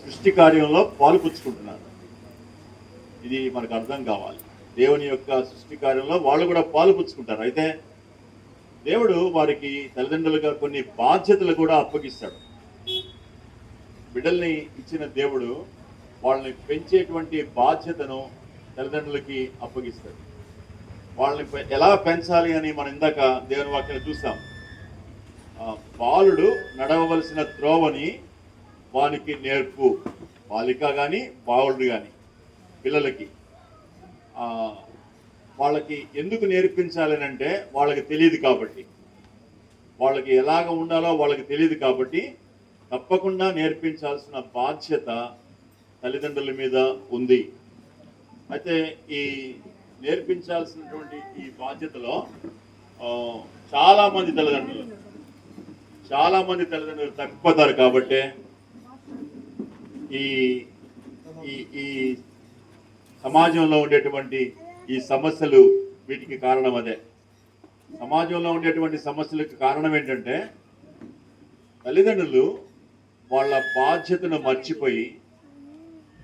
సృష్టి కార్యంలో పాలుపుచ్చుకుంటున్నారు. ఇది మనకు అర్థం కావాలి. దేవుని యొక్క సృష్టి కార్యంలో వాళ్ళు కూడా పాలుపుచ్చుకుంటారు. అయితే దేవుడు వారికి తల్లిదండ్రులుగా కొన్ని బాధ్యతలు కూడా అప్పగిస్తాడు. బిడ్డల్ని ఇచ్చిన దేవుడు వాళ్ళని పెంచేటువంటి బాధ్యతను తల్లిదండ్రులకి అప్పగిస్తాడు. వాళ్ళని ఎలా పెంచాలి అని మనం ఇందాక దేవుని వాక్యాలు చూసాం. బాలుడు నడవవలసిన త్రోవని వానికి నేర్పు. బాలిక కానీ బాలుడు కానీ పిల్లలకి వాళ్ళకి ఎందుకు నేర్పించాలి అంటే వాళ్ళకి తెలియదు కాబట్టి, వాళ్ళకి ఎలాగ ఉండాలో వాళ్ళకి తెలియదు కాబట్టి తప్పకుండా నేర్పించాల్సిన బాధ్యత తల్లిదండ్రుల మీద ఉంది. అయితే ఈ నేర్పించాల్సినటువంటి ఈ బాధ్యతలో చాలామంది తల్లిదండ్రులు తప్పిపోతారు. కాబట్టి ఈ ఈ ఈ సమాజంలో ఉండేటువంటి ఈ సమస్యలు వీటికి కారణం అదే. సమాజంలో ఉండేటువంటి సమస్యలకు కారణం ఏంటంటే తల్లిదండ్రులు వాళ్ళ బాధ్యతను మర్చిపోయి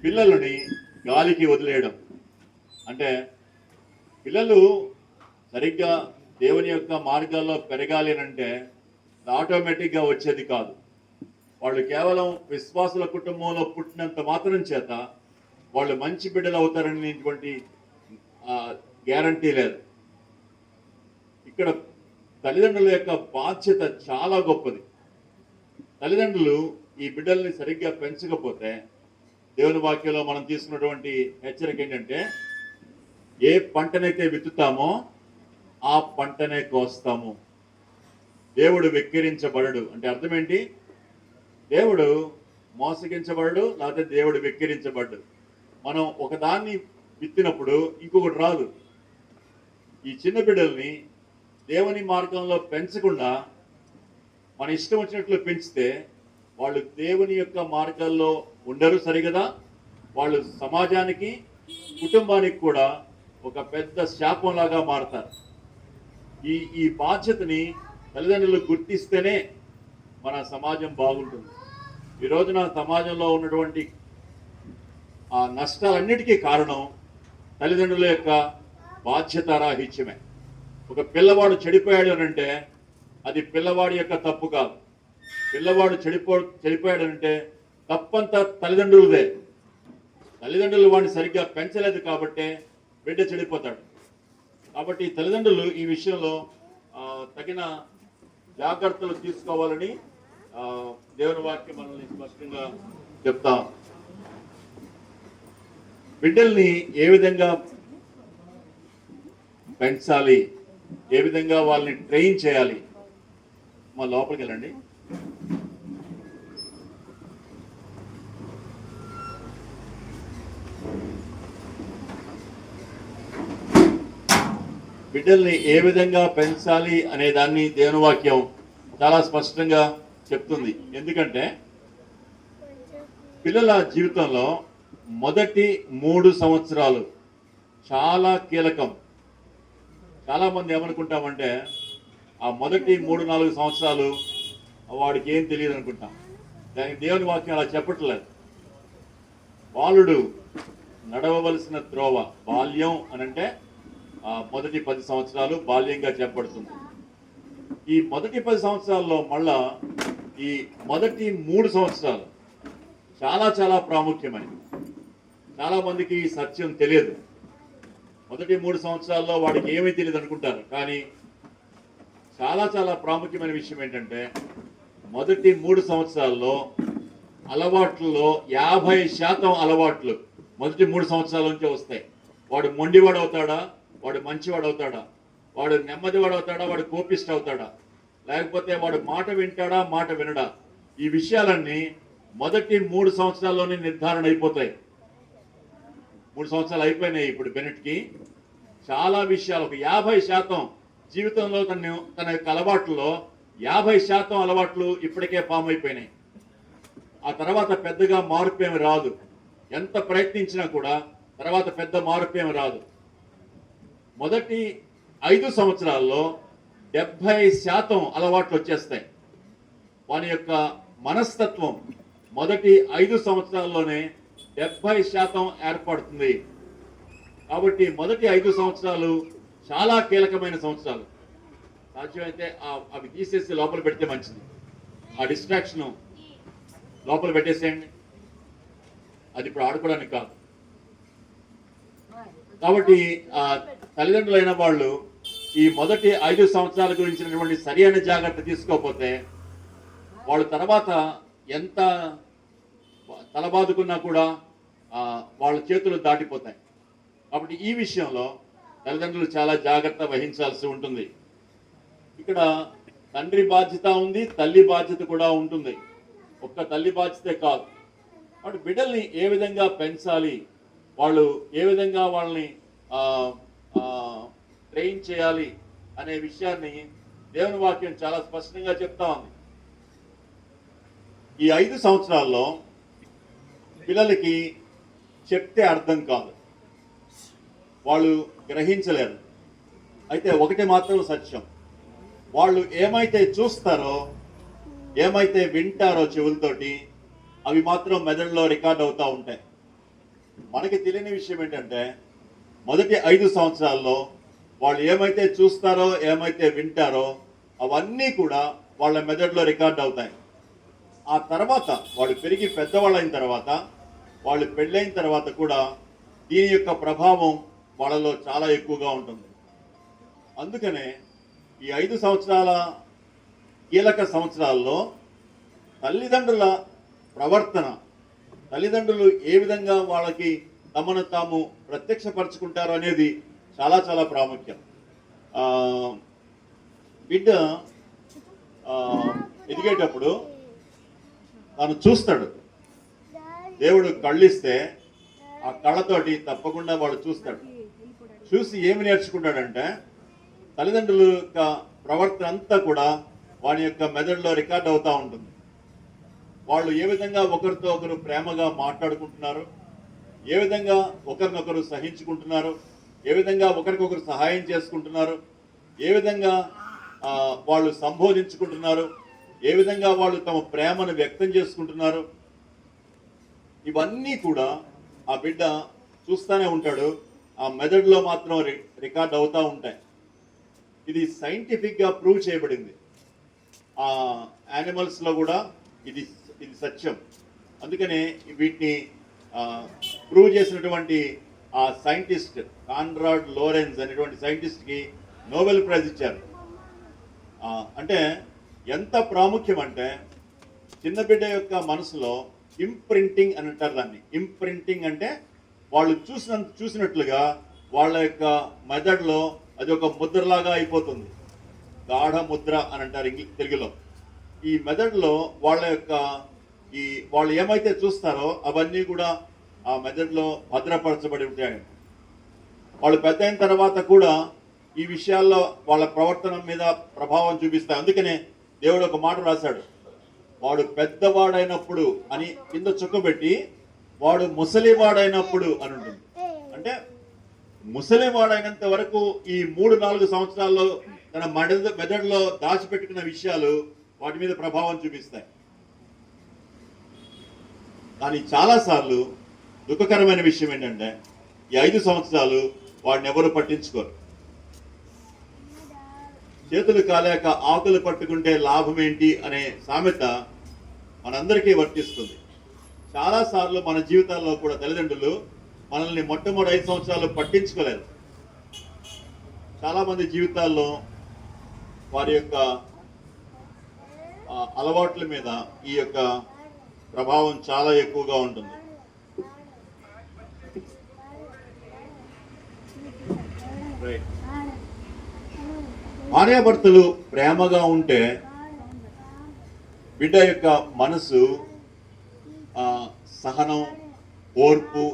పిల్లలని గాలికి వదిలేయడం. అంటే పిల్లలు సరిగ్గా దేవుని యొక్క మార్గాల్లో పెరగాలి అంటే ఆటోమేటిక్గా వచ్చేది కాదు. వాళ్ళు కేవలం విశ్వాసుల కుటుంబంలో పుట్టినంత మాత్రం చేత వాళ్ళు మంచి బిడ్డలు అవుతారనేటువంటి గ్యారంటీ లేదు. ఇక్కడ తల్లిదండ్రుల యొక్క బాధ్యత చాలా గొప్పది. తల్లిదండ్రులు ఈ బిడ్డల్ని సరిగ్గా పెంచకపోతే దేవుని వాక్యంలో మనం తీసుకున్నటువంటి హెచ్చరిక ఏంటంటే ఏ పంటనైతే విత్తుతామో ఆ పంటనే కోస్తాము. దేవుడు వెక్కిరించబడడు అంటే అర్థం ఏంటి? దేవుడు మోసగించబడడు, లేకపోతే దేవుడు వెక్కిరించబడ్డు. మనం ఒకదాన్ని విత్తినప్పుడు ఇంకొకటి రాదు. ఈ చిన్న బిడ్డల్ని దేవుని మార్గంలో పెంచకుండా మన ఇష్టం వచ్చినట్లు పెంచితే వాళ్ళు దేవుని యొక్క మార్గాల్లో ఉండరు సరిగదా. వాళ్ళు సమాజానికి కుటుంబానికి కూడా ఒక పెద్ద శాపంలాగా మారతారు. ఈ బాధ్యతని తల్లిదండ్రులు గుర్తిస్తేనే మన సమాజం బాగుంటుంది. ఈ రోజున సమాజంలో ఉన్నటువంటి ఆ నష్టాలన్నిటికీ కారణం తల్లిదండ్రుల యొక్క బాధ్యతారాహిత్యమే. ఒక పిల్లవాడు చెడిపోయాడు అని అంటే అది పిల్లవాడి యొక్క తప్పు కాదు. పిల్లవాడు చెడిపోయాడు అంటే తప్పంతా తల్లిదండ్రులదే. తల్లిదండ్రులు వాడిని సరిగ్గా పెంచలేదు కాబట్టే బిడ్డ చెడిపోతాడు. కాబట్టి తల్లిదండ్రులు ఈ విషయంలో తగిన జాగ్రత్తలు తీసుకోవాలని దేవుని వాక్యం మనల్ని స్పష్టంగా చెప్తాం. బిడ్డల్ని ఏ విధంగా పెంచాలి, ఏ విధంగా వాళ్ళని ట్రైన్ చేయాలి. మా లోపలికి వెళ్ళండి. బిడ్డల్ని ఏ విధంగా పెంచాలి అనే దాన్ని దేవుని వాక్యం చాలా స్పష్టంగా చెప్తుంది. ఎందుకంటే పిల్లల జీవితంలో మొదటి 3 సంవత్సరాలు చాలా కీలకం. చాలామంది ఏమనుకుంటామంటే ఆ మొదటి 3-4 సంవత్సరాలు వాడికి ఏం తెలియదు అనుకుంటాం. దానికి దేవుని వాక్యం అలా చెప్పట్లేదు. బాలుడు నడవవలసిన త్రోవ, బాల్యం అనంటే మొదటి 10 సంవత్సరాలు బాల్యంగా చెప్పబడుతుంది. ఈ మొదటి 10 సంవత్సరాల్లో మళ్ళా ఈ మొదటి 3 సంవత్సరాలు చాలా చాలా ప్రాముఖ్యమైనవి. చాలా మందికి ఈ సత్యం తెలియదు. మొదటి 3 సంవత్సరాల్లో వాడికి ఏమీ తెలియదు అనుకుంటారు. కానీ చాలా చాలా ప్రాముఖ్యమైన విషయం ఏంటంటే మొదటి 3 సంవత్సరాల్లో అలవాట్లలో 50% అలవాట్లు మొదటి 3 సంవత్సరాల నుంచే వస్తాయి. వాడు మొండివాడు అవుతాడా, వాడు మంచివాడు అవుతాడా, వాడు నెమ్మదివాడు అవుతాడా, వాడు కోపిస్ట్ అవుతాడా, లేకపోతే వాడు మాట వింటాడా, మాట వినడా, ఈ విషయాలన్నీ మొదటి 3 సంవత్సరాల్లోనే నిర్ధారణ అయిపోతాయి. 3 సంవత్సరాలు అయిపోయినాయి ఇప్పుడు బెనెట్కి. చాలా విషయాలు, ఒక 50% జీవితంలో తన యొక్క అలవాట్లలో 50% అలవాట్లు ఇప్పటికే ఫామ్ అయిపోయినాయి. ఆ తర్వాత పెద్దగా మార్పు ఏమి రాదు. ఎంత ప్రయత్నించినా కూడా తర్వాత పెద్ద మార్పు ఏమి రాదు. మొదటి 5 సంవత్సరాల్లో 70% అలవాట్లు వచ్చేస్తాయి. వాని యొక్క మనస్తత్వం మొదటి 5 సంవత్సరాల్లోనే 70% ఏర్పడుతుంది. కాబట్టి మొదటి 5 సంవత్సరాలు చాలా కీలకమైన సంవత్సరాలు. సాధ్యమైతే అవి తీసేసి లోపల పెడితే మంచిది. ఆ డిస్ట్రాక్షన్ లోపల పెట్టేసేయండి, అది ఇప్పుడు ఆడుకోవడానికి కాదు. కాబట్టి తల్లిదండ్రులైన వాళ్ళు ఈ మొదటి 5 సంవత్సరాల గురించినటువంటి సరైన జాగ్రత్త తీసుకోకపోతే వాళ్ళు తర్వాత ఎంత తలబాదుకున్నా కూడా వాళ్ళ చేతులు దాటిపోతాయి. కాబట్టి ఈ విషయంలో తల్లిదండ్రులు చాలా జాగ్రత్త వహించాల్సి ఉంటుంది. ఇక్కడ తండ్రి బాధ్యత ఉంది, తల్లి బాధ్యత కూడా ఉంటుంది. ఒక్క తల్లి బాధ్యతే కాదు. కాబట్టి బిడ్డల్ని ఏ విధంగా పెంచాలి, వాళ్ళు ఏ విధంగా వాళ్ళని ట్రైన్ చేయాలి అనే విషయాన్ని దేవుని వాక్యం చాలా స్పష్టంగా చెప్తా ఉంది. ఈ 5 సంవత్సరాల్లో పిల్లలకి చెప్తే అర్థం కాదు, వాళ్ళు గ్రహించలేరు. అయితే ఒకటి మాత్రం సత్యం, వాళ్ళు ఏమైతే చూస్తారో, ఏమైతే వింటారో చెవులతోటి, అవి మాత్రం మెదడులో రికార్డ్ అవుతూ ఉంటాయి. మనకి తెలియని విషయం ఏంటంటే మొదటి 5 సంవత్సరాల్లో వాళ్ళు ఏమైతే చూస్తారో, ఏమైతే వింటారో అవన్నీ కూడా వాళ్ళ మెదడులో రికార్డ్ అవుతాయి. ఆ తర్వాత వాళ్ళు పెరిగి పెద్దవాళ్ళైన తర్వాత, వాళ్ళు పెళ్ళైన తర్వాత కూడా దీని యొక్క ప్రభావం వాళ్ళలో చాలా ఎక్కువగా ఉంటుంది. అందుకనే ఈ 5 సంవత్సరాల కీలక సంవత్సరాల్లో తల్లిదండ్రుల ప్రవర్తన, తల్లిదండ్రులు ఏ విధంగా వాళ్ళకి తమను తాము ప్రత్యక్షపరచుకుంటారు అనేది చాలా చాలా ప్రాముఖ్యం. బిడ్డ ఎదిగేటప్పుడు తను చూస్తాడు. దేవుడు కళ్ళిస్తే ఆ కళ్ళతోటి తప్పకుండా వాడు చూస్తాడు. చూసి ఏమి నేర్చుకుంటాడంటే తల్లిదండ్రుల యొక్క ప్రవర్తన అంతా కూడా వాడి యొక్క మెదడులో రికార్డ్ అవుతూ ఉంటుంది. వాళ్ళు ఏ విధంగా ఒకరితో ఒకరు ప్రేమగా మాట్లాడుకుంటున్నారు, ఏ విధంగా ఒకరినొకరు సహించుకుంటున్నారు, ఏ విధంగా ఒకరికొకరు సహాయం చేసుకుంటున్నారు, ఏ విధంగా వాళ్ళు సంబోధించుకుంటున్నారు, ఏ విధంగా వాళ్ళు తమ ప్రేమను వ్యక్తం చేసుకుంటున్నారు, ఇవన్నీ కూడా ఆ బిడ్డ చూస్తూనే ఉంటాడు. ఆ మెదడులో మాత్రం రికార్డ్ అవుతూ ఉంటాయి. ఇది సైంటిఫిక్గా ప్రూవ్ చేయబడింది. ఆ యానిమల్స్లో కూడా ఇది సత్యం. అందుకనే వీటిని ప్రూవ్ చేసినటువంటి ఆ సైంటిస్ట్ కాన్రాడ్ లోరెన్స్ అనేటువంటి సైంటిస్ట్కి నోబెల్ ప్రైజ్ ఇచ్చారు. అంటే ఎంత ప్రాముఖ్యం అంటే చిన్న బిడ్డ యొక్క మనసులో ఇంప్రింటింగ్ అని అంటారు దాన్ని. ఇంప్రింటింగ్ అంటే వాళ్ళు చూసినట్లుగా వాళ్ళ యొక్క మెదడులో అది ఒక ముద్రలాగా అయిపోతుంది. గాఢ ముద్ర అని అంటారు తెలుగులో. ఈ మెదడులో వాళ్ళ యొక్క వాళ్ళు ఏమైతే చూస్తారో అవన్నీ కూడా ఆ మెదడులో భద్రపరచబడి ఉంటాయి. వాళ్ళు పెద్ద అయిన తర్వాత కూడా ఈ విషయాల్లో వాళ్ళ ప్రవర్తన మీద ప్రభావం చూపిస్తాయి. అందుకనే దేవుడు ఒక మాట రాశాడు, వాడు పెద్దవాడైనప్పుడు అని కింద చుక్కబెట్టి వాడు ముసలివాడైనప్పుడు అని ఉంటుంది. అంటే ముసలివాడైనంత వరకు ఈ 3-4 సంవత్సరాల్లో తన మెదడులో దాచిపెట్టుకున్న విషయాలు వాటి మీద ప్రభావం చూపిస్తాయి. కానీ చాలాసార్లు దుఃఖకరమైన విషయం ఏంటంటే ఈ 5 సంవత్సరాలు వాడిని ఎవరు పట్టించుకోరు. చేతులు కాలేక ఆకులు పట్టుకుంటే లాభం ఏంటి అనే సామెత మనందరికీ వర్తిస్తుంది. చాలాసార్లు మన జీవితాల్లో కూడా తల్లిదండ్రులు మనల్ని మొట్టమొదటి 5 సంవత్సరాలు పట్టించుకోలేదు. చాలామంది జీవితాల్లో వారి యొక్క అలవాట్ల మీద ఈ యొక్క ప్రభావం చాలా ఎక్కువగా ఉంటుంది. భార్యాభర్తలు ప్రేమగా ఉంటే బిడ్డ యొక్క మనసు సహనం, ఓర్పు,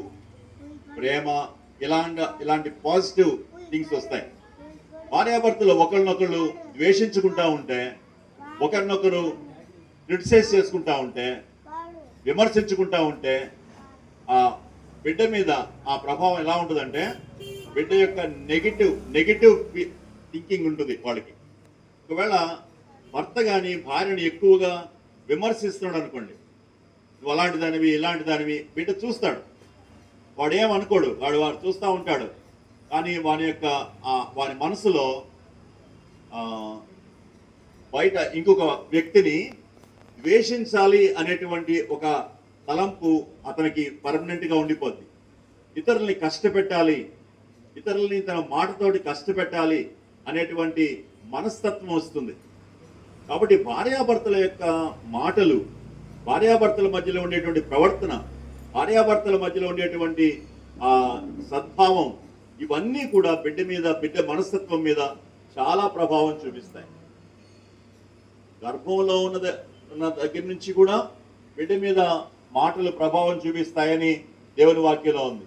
ప్రేమ ఇలాంటి పాజిటివ్ థింగ్స్ వస్తాయి. భార్యాభర్తలు ఒకరినొకరు ద్వేషించుకుంటా ఉంటే, ఒకరినొకరు క్రిటిసైజ్ చేసుకుంటా ఉంటే, విమర్శించుకుంటా ఉంటే ఆ బిడ్డ మీద ఆ ప్రభావం ఎలా ఉంటుందంటే బిడ్డ యొక్క నెగిటివ్ థింకింగ్ ఉంటుంది వాళ్ళకి. ఒకవేళ భర్త కానీ భార్యను ఎక్కువగా విమర్శిస్తున్నాడు అనుకోండి, నువ్వు అలాంటి దానివి ఇలాంటి దానివి బిడ్డ చూస్తాడు. వాడు ఏమనుకోడు, వాడు చూస్తూ ఉంటాడు. కానీ వాని మనసులో బయట ఇంకొక వ్యక్తిని ద్వేషించాలి అనేటువంటి ఒక తలంపు అతనికి పర్మనెంట్గా ఉండిపోద్ది. ఇతరుల్ని కష్టపెట్టాలి, ఇతరుల్ని తన మాటతోటి కష్టపెట్టాలి అనేటువంటి మనస్తత్వం వస్తుంది. కాబట్టి భార్యాభర్తల యొక్క మాటలు, భార్యాభర్తల మధ్యలో ఉండేటువంటి ప్రవర్తన, భార్యాభర్తల మధ్యలో ఉండేటువంటి సద్భావం, ఇవన్నీ కూడా బిడ్డ మనస్తత్వం మీద చాలా ప్రభావం చూపిస్తాయి. గర్భంలో ఉన్న దగ్గర నుంచి కూడా బిడ్డ మీద మాటలు ప్రభావం చూపిస్తాయని దేవుని వాక్యంలో ఉంది.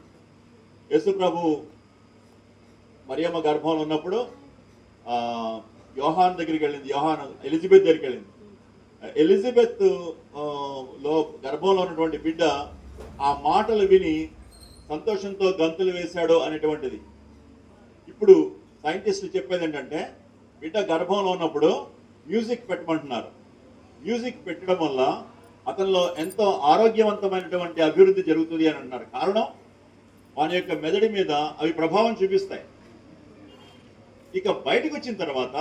యేసు ప్రభు మరియమ్మ గర్భంలో ఉన్నప్పుడు యోహాన్ దగ్గరికి వెళ్ళింది, ఎలిజబెత్ దగ్గరికి వెళ్ళింది. ఎలిజబెత్ గర్భంలో ఉన్నటువంటి బిడ్డ ఆ మాటలు విని సంతోషంతో గంతులు వేశాడు అనేటువంటిది. ఇప్పుడు సైంటిస్టులు చెప్పేది ఏంటంటే, బిడ్డ గర్భంలో ఉన్నప్పుడు మ్యూజిక్ పెట్టమంటున్నారు. మ్యూజిక్ పెట్టడం వల్ల అతనిలో ఎంతో ఆరోగ్యవంతమైనటువంటి అభివృద్ధి జరుగుతుంది అని అంటున్నారు. కారణం, వాని యొక్క మెదడు మీద అవి ప్రభావం చూపిస్తాయి. ఇక బయటకు వచ్చిన తర్వాత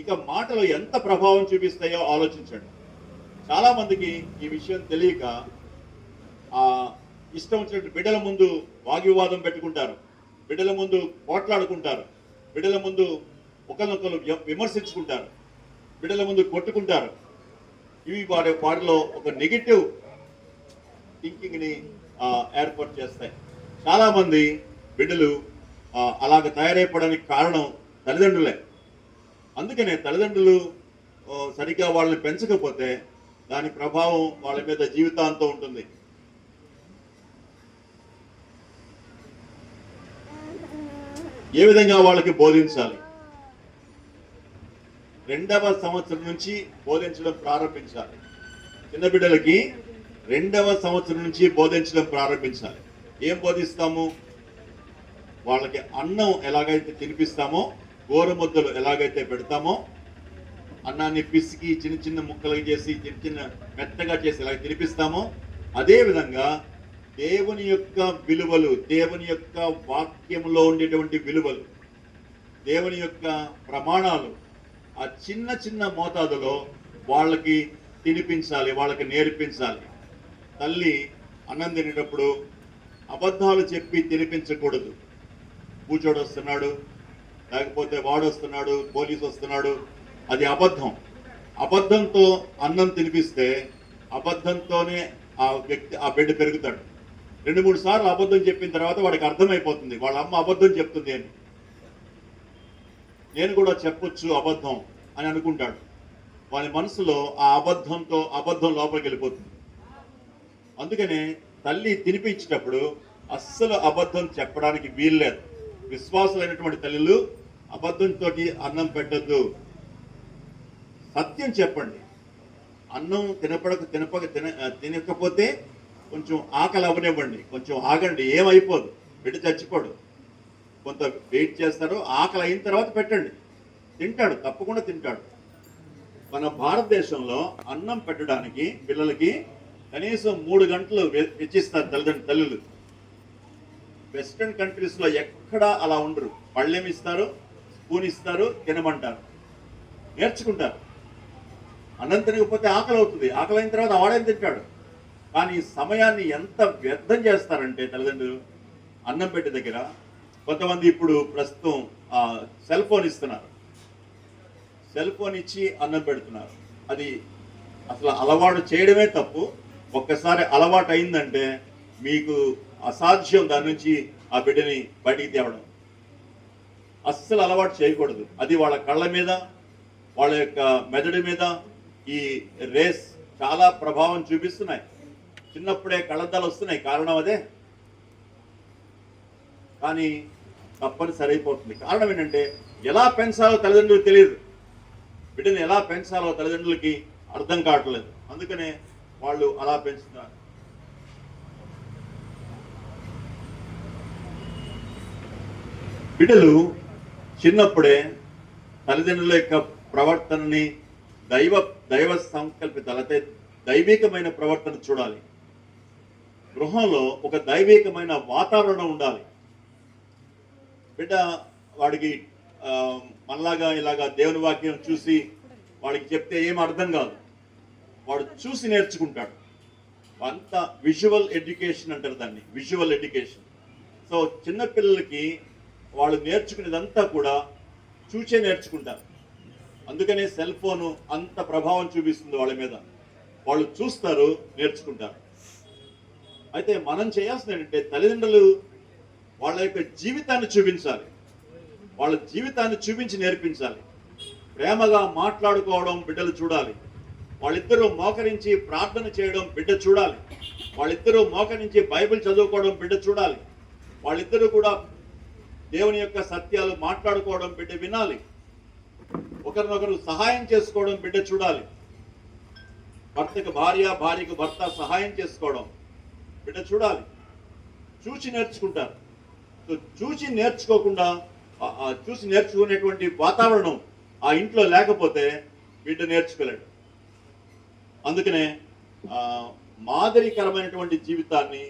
ఇక మాటలు ఎంత ప్రభావం చూపిస్తాయో ఆలోచించండి. చాలా మందికి ఈ విషయం తెలియక ఇష్టం వచ్చినట్టు బిడ్డల ముందు వాగ్వివాదం పెట్టుకుంటారు, బిడ్డల ముందు పోట్లాడుకుంటారు, బిడ్డల ముందు ఒకరినొకరు విమర్శించుకుంటారు, బిడ్డల ముందు కొట్టుకుంటారు. ఇవి వారిలో ఒక నెగిటివ్ థింకింగ్ని ఏర్పాటు చేస్తాయి. చాలామంది బిడ్డలు అలాగ తయారైపోవడానికి కారణం తల్లిదండ్రులే. అందుకనే తల్లిదండ్రులు సరిగ్గా వాళ్ళని పెంచకపోతే దాని ప్రభావం వాళ్ళ మీద జీవితాంతం ఉంటుంది. ఏ విధంగా వాళ్ళకి బోధించాలి? 2వ సంవత్సరం నుంచి బోధించడం ప్రారంభించాలి. చిన్న బిడ్డలకి 2వ సంవత్సరం నుంచి బోధించడం ప్రారంభించాలి. ఏం బోధిస్తాము? వాళ్ళకి అన్నం ఎలాగైతే తినిపిస్తామో, గోరుముద్దలు ఎలాగైతే పెడతామో, అన్నాన్ని పిసికి చిన్న చిన్న ముక్కలు చేసి చిన్న మెత్తగా చేసి ఎలాగ తినిపిస్తామో, అదే విధంగా దేవుని యొక్క విలువలు, దేవుని యొక్క వాక్యంలో ఉండేటువంటి విలువలు, దేవుని యొక్క ప్రమాణాలు ఆ చిన్న చిన్న మోతాదులో వాళ్ళకి తినిపించాలి, వాళ్ళకి నేర్పించాలి. తల్లి అన్నం తినేటప్పుడు అబద్ధాలు చెప్పి తినిపించకూడదు. కూచోడు వస్తున్నాడు, లేకపోతే వాడు వస్తున్నాడు, పోలీసు వస్తున్నాడు, అది అబద్ధం. అబద్ధంతో అన్నం తినిపిస్తే అబద్ధంతోనే ఆ బిడ్డ పెరుగుతాడు. 2-3 సార్లు అబద్ధం చెప్పిన తర్వాత వాడికి అర్థమైపోతుంది వాళ్ళ అమ్మ అబద్ధం చెప్తుంది అని. నేను కూడా చెప్పొచ్చు అబద్ధం అని అనుకుంటాడు. వాని మనసులో ఆ అబద్ధం లోపలికి వెళ్ళిపోతుంది. అందుకనే తల్లి తినిపించేటప్పుడు అస్సలు అబద్ధం చెప్పడానికి వీల్లేదు. విశ్వాసులైనటువంటి తల్లులు అబద్ధంతో అన్నం పెట్టద్దు, సత్యం చెప్పండి. అన్నం తినకపోతే కొంచెం ఆకలి అవనివ్వండి, కొంచెం ఆగండి, ఏమైపోదు, బిడ్డ చచ్చిపోడు. కొంత వెయిట్ చేస్తారు, ఆకలి అయిన తర్వాత పెట్టండి, తింటాడు, తప్పకుండా తింటాడు. మన భారతదేశంలో అన్నం పెట్టడానికి పిల్లలకి కనీసం 3 గంటలు వెచ్చిస్తారు తల్లులు. వెస్ట్రన్ కంట్రీస్లో ఎక్కడా అలా ఉండరు. పళ్ళెం ఇస్తారు, స్పూన్ ఇస్తారు, తినమంటారు, నేర్చుకుంటారు. అన్నం తినకపోతే ఆకలి అవుతుంది, ఆకలి అయిన తర్వాత వాడేం తింటాడు. కానీ సమయాన్ని ఎంత వ్యర్థం చేస్తారంటే తల్లిదండ్రులు అన్నం పెట్టే దగ్గర. కొంతమంది ఇప్పుడు ప్రస్తుతం సెల్ ఫోన్ ఇస్తున్నారు, సెల్ ఫోన్ ఇచ్చి అన్నం పెడుతున్నారు. అది అసలు అలవాటు చేయడమే తప్పు. ఒక్కసారి అలవాటు అయిందంటే మీకు అసాధ్యం దాని నుంచి ఆ బిడ్డని బయటికి తేవడం. అస్సలు అలవాటు చేయకూడదు. అది వాళ్ళ కళ్ళ మీద, వాళ్ళ యొక్క మెదడు మీద ఈ రేస్ చాలా ప్రభావం చూపిస్తున్నాయి. చిన్నప్పుడే కళ్ళద్దాలు వస్తున్నాయి, కారణం అదే. కానీ తప్పనిసరి అయిపోతుంది. కారణం ఏంటంటే ఎలా పెంచాలో తల్లిదండ్రులకు తెలియదు. బిడ్డని ఎలా పెంచాలో తల్లిదండ్రులకి అర్థం కావట్లేదు. అందుకనే వాళ్ళు అలా పెంచుతున్నారు. బిడ్డలు చిన్నప్పుడే తల్లిదండ్రుల యొక్క ప్రవర్తనని దైవ సంకల్పిత, దైవికమైన ప్రవర్తన చూడాలి. గృహంలో ఒక దైవికమైన వాతావరణం ఉండాలి. బిడ్డ వాడికి మనలాగా ఇలాగా దేవుని వాక్యం చూసి వాడికి చెప్తే ఏం అర్థం కాదు. వాడు చూసి నేర్చుకుంటాడు. అంత విజువల్ ఎడ్యుకేషన్ అంటారు దాన్ని, విజువల్ ఎడ్యుకేషన్. సో చిన్నపిల్లలకి వాళ్ళు నేర్చుకునేదంతా కూడా చూసే నేర్చుకుంటారు. అందుకనే సెల్ ఫోను అంత ప్రభావం చూపిస్తుంది వాళ్ళ మీద. వాళ్ళు చూస్తారు, నేర్చుకుంటారు. అయితే మనం చేయాల్సింది ఏంటంటే తల్లిదండ్రులు వాళ్ళ యొక్క జీవితాన్ని చూపించాలి. వాళ్ళ జీవితాన్ని చూపించి నేర్పించాలి. ప్రేమగా మాట్లాడుకోవడం బిడ్డలు చూడాలి. వాళ్ళిద్దరూ మోకరించి ప్రార్థన చేయడం బిడ్డ చూడాలి. వాళ్ళిద్దరూ మోకరించి బైబిల్ చదువుకోవడం బిడ్డ చూడాలి. వాళ్ళిద్దరూ కూడా దేవుని యొక్క సత్యాలు మాట్లాడుకోవడం బిడ్డ వినాలి. ఒకరినొకరు సహాయం చేసుకోవడం బిడ్డ చూడాలి. భర్తకు భార్య, భార్యకు భర్త సహాయం చేసుకోవడం బిడ్డ చూడాలి. చూసి నేర్చుకుంటారు. చూసి నేర్చుకోకుండా చూసి నేర్చుకునేటువంటి వాతావరణం ఆ ఇంట్లో లేకపోతే బిడ్డ నేర్చుకోలేడు. అందుకనే మాదిరికరమైనటువంటి జీవితాన్ని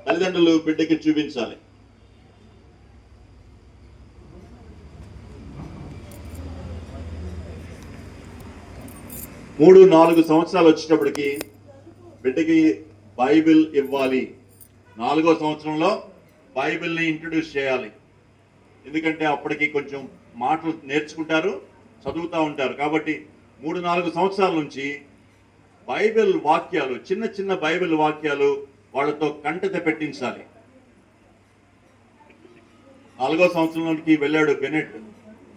తల్లిదండ్రులు బిడ్డకి చూపించాలి. మూడు 4 సంవత్సరాలు వచ్చేటప్పటికి బిడ్డకి బైబిల్ ఇవ్వాలి. 4వ సంవత్సరంలో బైబిల్ని ఇంట్రడ్యూస్ చేయాలి. ఎందుకంటే అప్పటికి కొంచెం మాటలు నేర్చుకుంటారు, చదువుతూ ఉంటారు. కాబట్టి 3-4 సంవత్సరాల నుంచి బైబిల్ వాక్యాలు, చిన్న చిన్న బైబిల్ వాక్యాలు వాళ్ళతో కంటత పెట్టించాలి. 4వ సంవత్సరంలోకి వెళ్ళాడు బెనెట్.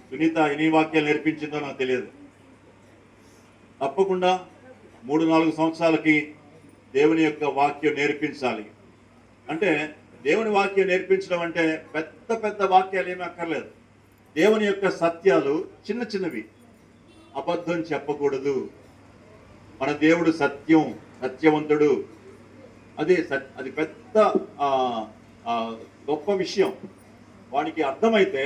సునీత ఎన్ని వాక్యాలు నేర్పించిందో నాకు తెలియదు. తప్పకుండా 3-4 సంవత్సరాలకి దేవుని యొక్క వాక్యం నేర్పించాలి. అంటే దేవుని వాక్యం నేర్పించడం అంటే పెద్ద పెద్ద వాక్యాలు ఏమీ అక్కర్లేదు. దేవుని యొక్క సత్యాలు చిన్న చిన్నవి. అబద్ధం చెప్పకూడదు, మన దేవుడు సత్యం, సత్యవంతుడు, అది పెద్ద గొప్ప విషయం. వాడికి అర్థమైతే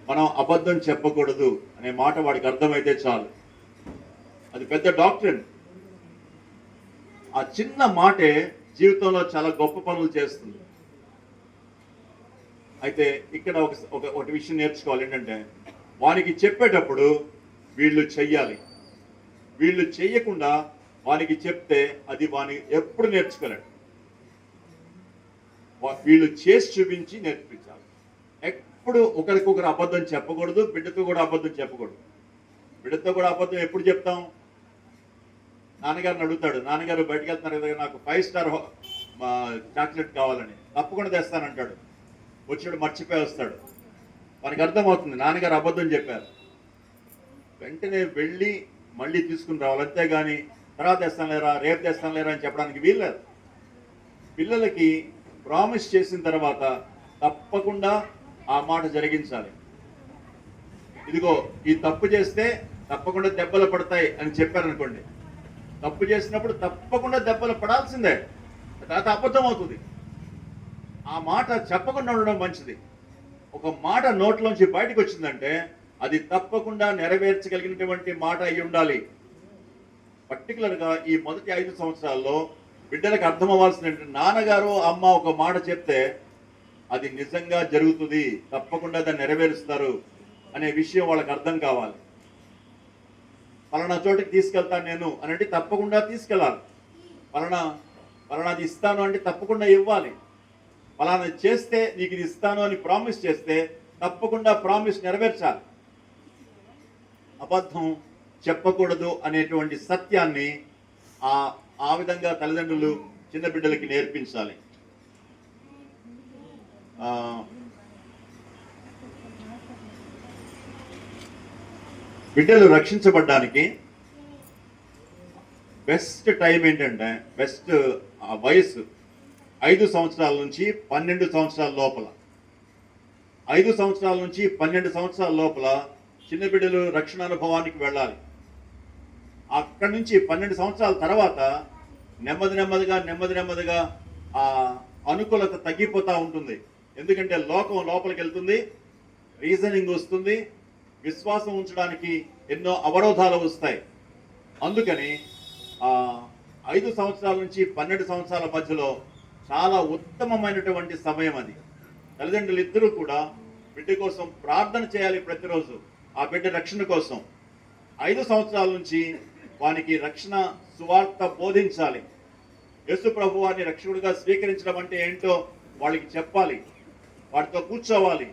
మనం అబద్ధం చెప్పకూడదు అనే మాట వాడికి అర్థమైతే చాలు. అది పెద్ద డాక్టరేట్. ఆ చిన్న మాటే జీవితంలో చాలా గొప్ప పనులు చేస్తుంది. అయితే ఇక్కడ ఒక విషయం నేర్చుకోవాలి. ఏంటంటే వానికి చెప్పేటప్పుడు వీళ్ళు చెయ్యాలి. వీళ్ళు చెయ్యకుండా వానికి చెప్తే అది వానికి ఎప్పుడు నేర్చుకోలేడు. వీళ్ళు చేసి చూపించి నేర్పించాలి. ఎప్పుడు ఒకరికొకరు అబద్ధం చెప్పకూడదు. బిడ్డతో కూడా అబద్ధం చెప్పకూడదు. బిడ్డతో కూడా అబద్ధం ఎప్పుడు చెప్తాం? నాన్నగారిని అడుగుతాడు, నాన్నగారు బయటకు వెళ్తున్నారు కదా, నాకు 5 స్టార్ చాక్లెట్ కావాలని. తప్పకుండా తెస్తానంటాడు. వచ్చాడు మర్చిపోయి వస్తాడు. మనకి అర్థమవుతుంది నాన్నగారు అబద్ధం చెప్పారు. వెంటనే వెళ్ళి మళ్ళీ తీసుకుని రావాలి. అంతేగాని తర్వాత తెస్తాను లేరా, రేపు తెస్తాను లేరా అని చెప్పడానికి వీల్లేదు. పిల్లలకి ప్రామిస్ చేసిన తర్వాత తప్పకుండా ఆ మాట జరిగించాలి. ఇదిగో ఈ తప్పు చేస్తే తప్పకుండా దెబ్బలు పడతాయి అని చెప్పారనుకోండి, తప్పు చేసినప్పుడు తప్పకుండా దెబ్బలు పడాల్సిందే. తర్వాత అబద్ధం అవుతుంది. ఆ మాట చెప్పకుండా ఉండడం మంచిది. ఒక మాట నోట్లోంచి బయటకు వచ్చిందంటే అది తప్పకుండా నెరవేర్చగలిగినటువంటి మాట అయి ఉండాలి. పర్టికులర్గా ఈ మొదటి 5 సంవత్సరాల్లో బిడ్డలకు అర్థం అవ్వాల్సిన నాన్నగారు అమ్మ ఒక మాట చెప్తే అది నిజంగా జరుగుతుంది, తప్పకుండా దాన్ని నెరవేరుస్తారు అనే విషయం వాళ్ళకి అర్థం కావాలి. పలానా చోటికి తీసుకెళ్తాను నేను అని అంటే తప్పకుండా తీసుకెళ్ళాలి. పలానాది ఇస్తాను అంటే తప్పకుండా ఇవ్వాలి. పలానా చేస్తే నీకు ఇది ఇస్తాను అని ప్రామిస్ చేస్తే తప్పకుండా ప్రామిస్ నెరవేర్చాలి. అబద్ధం చెప్పకూడదు అనేటువంటి సత్యాన్ని ఆ విధంగా తల్లిదండ్రులు చిన్న బిడ్డలకి నేర్పించాలి. బిడ్డలు రక్షించబడ్డానికి బెస్ట్ టైం ఏంటంటే, బెస్ట్ వయసు 5 సంవత్సరాల నుంచి 12 సంవత్సరాల లోపల. 5 సంవత్సరాల నుంచి 12 సంవత్సరాల లోపల చిన్న బిడ్డలు రక్షణ అనుభవానికి వెళ్ళాలి. అక్కడి నుంచి 12 సంవత్సరాల తర్వాత నెమ్మదిగా ఆ అనుకూలత తగ్గిపోతూ ఉంటుంది. ఎందుకంటే లోకం లోపలికి వెళ్తుంది, రీజనింగ్ వస్తుంది, విశ్వాసం ఉంచడానికి ఎన్నో అవరోధాలు వస్తాయి. అందుకని 5 సంవత్సరాల నుంచి 12 సంవత్సరాల మధ్యలో చాలా ఉత్తమమైనటువంటి సమయం అది. తల్లిదండ్రులు ఇద్దరూ కూడా బిడ్డ కోసం ప్రార్థన చేయాలి ప్రతిరోజు, ఆ బిడ్డ రక్షణ కోసం. 5 సంవత్సరాల నుంచి వానికి రక్షణ సువార్త బోధించాలి. యేసు ప్రభు వారిని రక్షకుడిగా స్వీకరించడం అంటే ఏంటో వాళ్ళకి చెప్పాలి, వాటితో కూర్చోవాలి,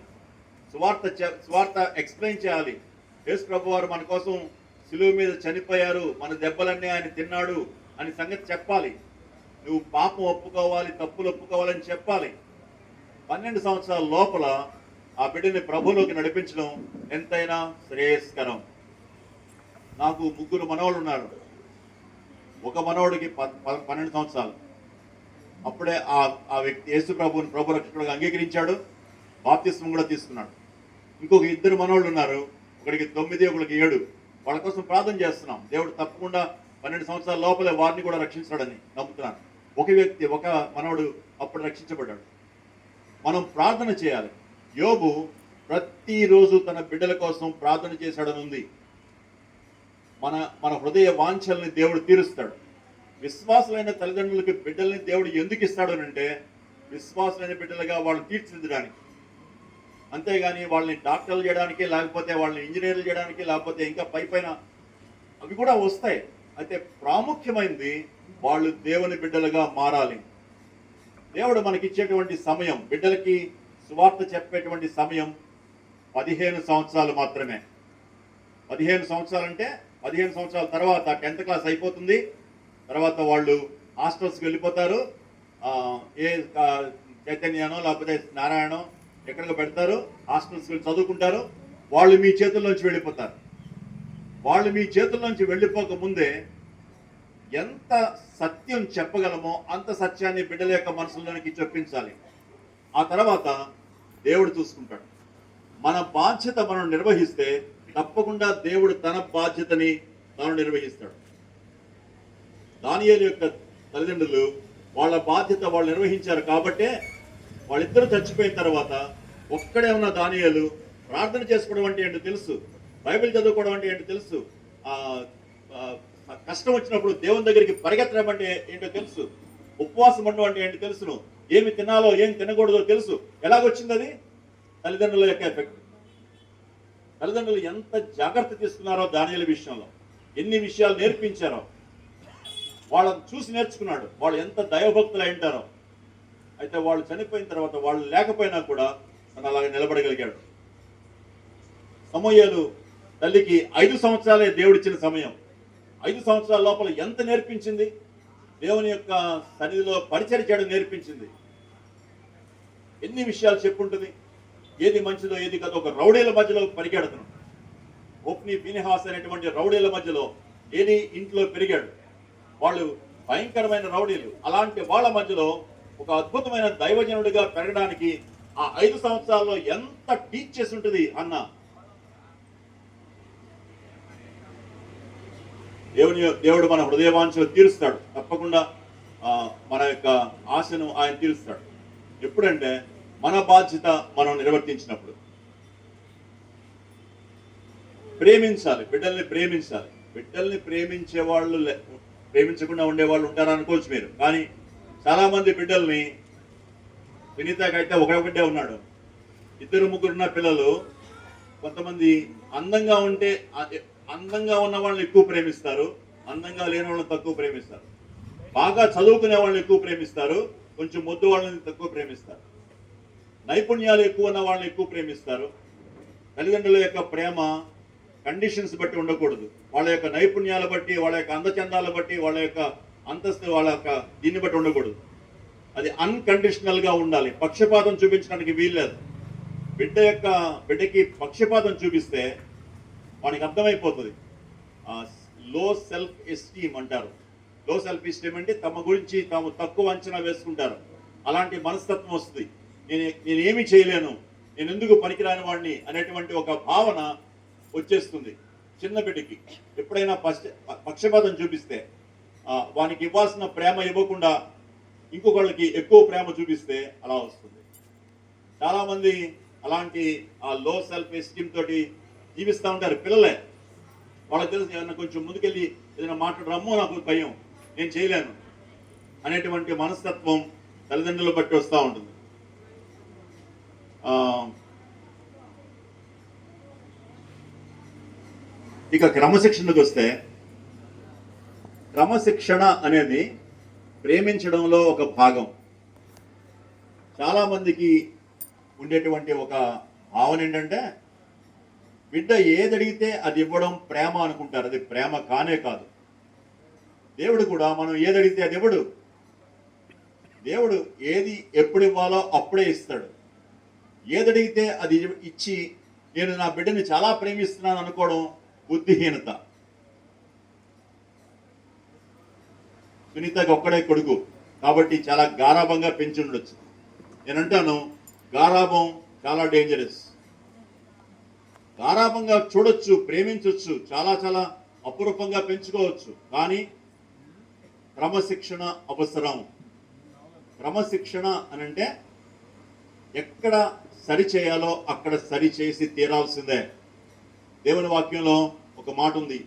సువార్త ఎక్స్ప్లెయిన్ చేయాలి. యేసు ప్రభు వారు మన కోసం సిలువ మీద చనిపోయారు, మన దెబ్బలన్నీ ఆయన తిన్నాడు అని సంగతి చెప్పాలి. నువ్వు పాపం ఒప్పుకోవాలి, తప్పులు ఒప్పుకోవాలని చెప్పాలి. 12 సంవత్సరాల లోపల ఆ బిడ్డని ప్రభులోకి నడిపించడం ఎంతైనా శ్రేయస్కరం. నాకు 3 మనవళ్ళు ఉన్నారు. ఒక మనవడికి 12 సంవత్సరాలు. అప్పుడే ఆ వ్యక్తి యేసు ప్రభువుని ప్రభు రక్షకుడిగా అంగీకరించాడు, బాప్తిస్మం కూడా తీసుకున్నాడు. ఇంకొక 2 మనవళ్ళు ఉన్నారు, ఒకడికి 9, ఒకడికి 7. వాళ్ళ కోసం ప్రార్థన చేస్తున్నాం. దేవుడు తప్పకుండా 12 సంవత్సరాల లోపలే వారిని కూడా రక్షించాడని నమ్ముతున్నాను. ఒక మనవడు అప్పుడు రక్షించబడ్డాడు. మనం ప్రార్థన చేయాలి. యోబు ప్రతిరోజు తన బిడ్డల కోసం ప్రార్థన చేశాడని ఉంది. మన హృదయ వాంఛల్ని దేవుడు తీరుస్తాడు. విశ్వాసులైన తల్లిదండ్రులకి బిడ్డల్ని దేవుడు ఎందుకు ఇస్తాడు అంటే, విశ్వాసులైన బిడ్డలుగా వాళ్ళని తీర్చిదిద్దడానికి. అంతేగాని వాళ్ళని డాక్టర్లు చేయడానికి, లేకపోతే వాళ్ళని ఇంజనీర్లు చేయడానికి, లేకపోతే ఇంకా పైన అవి కూడా వస్తాయి. అయితే ప్రాముఖ్యమైనది వాళ్ళు దేవుని బిడ్డలుగా మారాలి. దేవుడు మనకిచ్చేటువంటి సమయం, బిడ్డలకి సువార్త చెప్పేటువంటి సమయం 15 సంవత్సరాలు మాత్రమే. 15 సంవత్సరాలు అంటే 15 సంవత్సరాల తర్వాత 10th క్లాస్ అయిపోతుంది. తర్వాత వాళ్ళు హాస్టల్స్కి వెళ్ళిపోతారు. ఏ చైతన్యానో లేకపోతే నారాయణో ఎక్కడికి పెడతారు, హాస్టల్స్కి వెళ్ళి చదువుకుంటారు. వాళ్ళు మీ చేతుల్లోంచి వెళ్ళిపోతారు. వాళ్ళు మీ చేతుల్లోంచి వెళ్ళిపోక ముందే ఎంత సత్యం చెప్పగలమో అంత సత్యాన్ని బిడ్డల యొక్క మనసులోనికి చొప్పించాలి. ఆ తర్వాత దేవుడు చూసుకుంటాడు. మన బాధ్యత మనం నిర్వహిస్తే తప్పకుండా దేవుడు తన బాధ్యతని తాను నిర్వహిస్తాడు. దానియేలు యొక్క తల్లిదండ్రులు వాళ్ళ బాధ్యత వాళ్ళు నిర్వహించారు కాబట్టే వాళ్ళిద్దరూ చచ్చిపోయిన తర్వాత ఒక్కడే ఉన్న దానియేలు ప్రార్థన చేసుకోవడం అంటే ఏంటో తెలుసు, బైబిల్ చదువుకోవడం అంటే ఏంటో తెలుసు, కష్టం వచ్చినప్పుడు దేవుని దగ్గరికి పరిగెత్తడం అంటే ఏంటో తెలుసు, ఉపవాసం ఉండడం అంటే ఏంటో తెలుసును, ఏమి తినాలో ఏం తినకూడదో తెలుసు. ఎలాగొచ్చింది అది? తల్లిదండ్రుల యొక్క ఎఫెక్ట్. తల్లిదండ్రులు ఎంత జాగ్రత్త తీసుకున్నారో దానియేలు విషయంలో, ఎన్ని విషయాలు నేర్పించారో వాళ్ళని చూసి నేర్చుకున్నాడు. వాళ్ళు ఎంత దైవభక్తులు అయి ఉంటారో. అయితే వాళ్ళు చనిపోయిన తర్వాత వాళ్ళు లేకపోయినా కూడా తను అలాగే నిలబడగలిగాడు. సమూయేలు తల్లికి 5 సంవత్సరాలే దేవుడిచ్చిన సమయం. 5 సంవత్సరాల లోపల ఎంత నేర్పించింది, దేవుని యొక్క సన్నిధిలో పరిచర్య చేయడం నేర్పించింది. ఎన్ని విషయాలు చెప్పుంటుంది, ఏది మంచిదో ఏది కాదో. ఒక రౌడీల మధ్యలో పరిగెడుతున్నాడు. ఓప్ని ఫీనెహాస్ అనేటువంటి రౌడీల మధ్యలో ఏది ఇంట్లో పెరిగాడు. వాళ్ళు భయంకరమైన రౌడీలు. అలాంటి వాళ్ళ మధ్యలో ఒక అద్భుతమైన దైవజనుడిగా పెరగడానికి ఆ 5 సంవత్సరాల్లో ఎంత టీచ్ చేసి ఉంటుంది అన్న. దేవుడు మన హృదయవాంఛలు తీరుస్తాడు. తప్పకుండా మన యొక్క ఆశను ఆయన తీరుస్తాడు. ఎప్పుడంటే మన బాధ్యత మనం నిర్వర్తించినప్పుడు. ప్రేమించాలి, బిడ్డల్ని ప్రేమించాలి. బిడ్డల్ని ప్రేమించే వాళ్ళు ప్రేమించకుండా ఉండేవాళ్ళు ఉంటారా అనుకోవచ్చు మీరు. కానీ చాలా మంది బిడ్డల్ని, వినీతకైతే ఒక బిడ్డే ఉన్నాడు, 2, 3 ఉన్న పిల్లలు. కొంతమంది అందంగా ఉంటే అందంగా ఉన్న వాళ్ళని ఎక్కువ ప్రేమిస్తారు, అందంగా లేని వాళ్ళని తక్కువ ప్రేమిస్తారు. బాగా చదువుకునే వాళ్ళని ఎక్కువ ప్రేమిస్తారు, కొంచెం మొద్దు వాళ్ళని తక్కువ ప్రేమిస్తారు. నైపుణ్యాలు ఎక్కువ ఉన్న వాళ్ళని ఎక్కువ ప్రేమిస్తారు. తల్లిదండ్రుల యొక్క ప్రేమ కండిషన్స్ బట్టి ఉండకూడదు. వాళ్ళ యొక్క నైపుణ్యాల బట్టి, వాళ్ళ యొక్క అందచందాల బట్టి, వాళ్ళ యొక్క అంతస్తు, వాళ్ళ యొక్క దీన్ని బట్టి ఉండకూడదు. అది అన్కండిషనల్గా ఉండాలి. పక్షపాతం చూపించడానికి వీల్లేదు. బిడ్డకి పక్షపాతం చూపిస్తే వానికి అర్థమైపోతుంది. లో సెల్ఫ్ ఎస్టీమ్ అంటారు. లో సెల్ఫ్ ఎస్టీమ్ అంటే తమ గురించి తాము తక్కువ అంచనా వేసుకుంటారు. అలాంటి మనస్తత్వం వస్తుంది. నేనేమి చేయలేను, నేను ఎందుకు పనికిరాని వాడిని అనేటువంటి ఒక భావన వచ్చేస్తుంది చిన్న బిడ్డకి. ఎప్పుడైనా పక్షపాతం చూపిస్తే, వానికి ఇవ్వాల్సిన ప్రేమ ఇవ్వకుండా ఇంకొకళ్ళకి ఎక్కువ ప్రేమ చూపిస్తే అలా వస్తుంది. చాలామంది అలాంటి ఆ లో సెల్ఫ్ ఎస్టీమ్ తోటి జీవిస్తూ ఉంటారు. పిల్లలే, వాళ్ళకి తెలుసు ఏదైనా కొంచెం ముందుకెళ్ళి ఏదైనా మాట్లాడరమ్మో నాకు భయం, నేను చేయలేను అనేటువంటి మనస్తత్వం తల్లిదండ్రులు బట్టి వస్తూ ఉంటుంది. ఇక క్రమశిక్షణకు వస్తే, క్రమశిక్షణ అనేది ప్రేమించడంలో ఒక భాగం. చాలామందికి ఉండేటువంటి ఒక భావన ఏంటంటే, బిడ్డ ఏది అడిగితే అది ఇవ్వడం ప్రేమ అనుకుంటారు. అది ప్రేమ కానే కాదు. దేవుడు కూడా మనం ఏది అడిగితే అది ఇవ్వడు. దేవుడు ఏది ఎప్పుడు ఇవ్వాలో అప్పుడే ఇస్తాడు. ఏది అడిగితే అది ఇచ్చి నేను నా బిడ్డని చాలా ప్రేమిస్తున్నాను అనుకోవడం బుద్ధిహీనత. సునీతకి ఒక్కడే కొడుకు కాబట్టి చాలా గారాభంగా పెంచి ఉండొచ్చు. నేనంటాను గారాభం చాలా డేంజరస్. గారాభంగా చూడొచ్చు, ప్రేమించవచ్చు, చాలా చాలా అపురూపంగా పెంచుకోవచ్చు. కానీ క్రమశిక్షణ అవసరం. క్రమశిక్షణ అనంటే ఎక్కడ సరి చేయాలో అక్కడ సరి చేసి తీరాల్సిందే. దేవుని వాక్యంలో ఒక మాట ఉంది.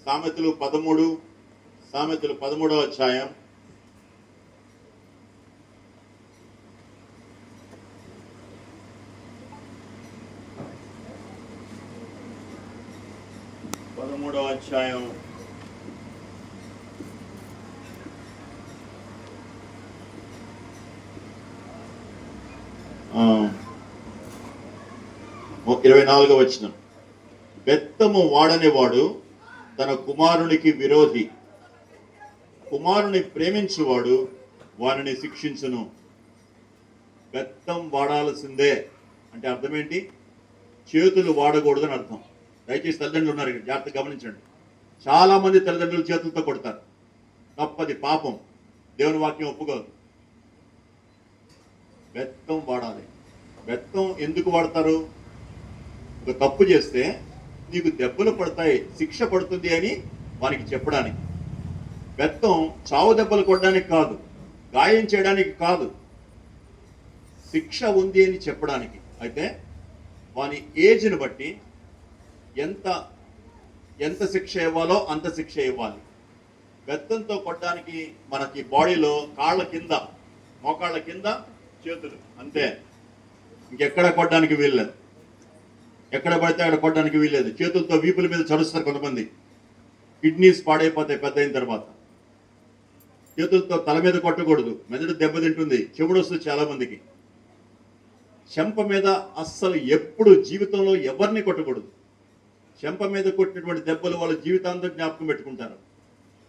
సామెతలు 13వ అధ్యాయం 13వ అధ్యాయం 24వ వచనం. బెత్తము వాడని వాడు తన కుమారునికి విరోధి, కుమారుని ప్రేమించువాడు వారిని శిక్షించును. బెత్తం వాడాల్సిందే అంటే అర్థం ఏంటి? చేతులు వాడకూడదని అర్థం. దయచేసి తల్లిదండ్రులు ఉన్నారు, జాగ్రత్తగా గమనించండి. చాలా మంది తల్లిదండ్రులు చేతులతో కొడతారు. తప్పది, పాపం. దేవుని వాక్యం ఒప్పుకోదు. బెత్తం వాడాలి. బెత్తం ఎందుకు వాడతారు? ఒక తప్పు చేస్తే నీకు దెబ్బలు పడతాయి, శిక్ష పడుతుంది అని వారికి చెప్పడానికి. బెత్తం చావు దెబ్బలు కొట్టడానికి కాదు, గాయం చేయడానికి కాదు, శిక్ష ఉంది అని చెప్పడానికి. అయితే వాని ఏజ్ని బట్టి ఎంత శిక్ష ఇవ్వాలో అంత శిక్ష ఇవ్వాలి. బెత్తంతో కొట్టడానికి మనకి బాడీలో కాళ్ళ కింద, మోకాళ్ళ కింద చేతులు అంతే, ఇంకెక్కడ కొట్టడానికి వీల్లేదు. ఎక్కడ పడితే అక్కడ కొట్టడానికి వీల్లేదు. చేతులతో వీపుల మీద చరుస్తారు కొంతమంది. కిడ్నీస్ పాడైపోతాయి పెద్ద అయిన తర్వాత. చేతులతో తల మీద కొట్టకూడదు, మెదడు దెబ్బతింటుంది, చెవుడు వస్తుంది చాలా మందికి. చెంప మీద అస్సలు ఎప్పుడు జీవితంలో ఎవరిని కొట్టకూడదు. చెంప మీద కొట్టినటువంటి దెబ్బలు వాళ్ళ జీవితాంతం జ్ఞాపకం పెట్టుకుంటారు.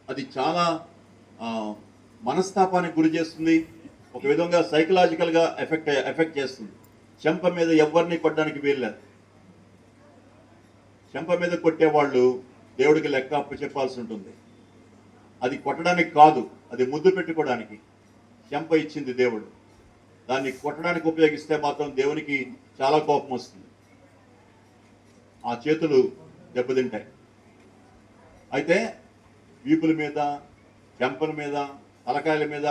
అది చాలా మనస్తాపానికి గురి చేస్తుంది, ఒక విధంగా సైకలాజికల్గా ఎఫెక్ట్ చేస్తుంది. చెంప మీద ఎవరిని కొట్టడానికి వీల్లేదు. చెంప మీద కొట్టేవాళ్ళు దేవుడికి లెక్క అప్పు చెప్పాల్సి ఉంటుంది. అది కొట్టడానికి కాదు, అది ముద్దు పెట్టుకోవడానికి చెంప ఇచ్చింది దేవుడు. దాన్ని కొట్టడానికి ఉపయోగిస్తే మాత్రం దేవునికి చాలా కోపం వస్తుంది. ఆ చేతులు దెబ్బతింటాయి. అయితే వీపుల మీద, చెంపల మీద, తలకాయల మీద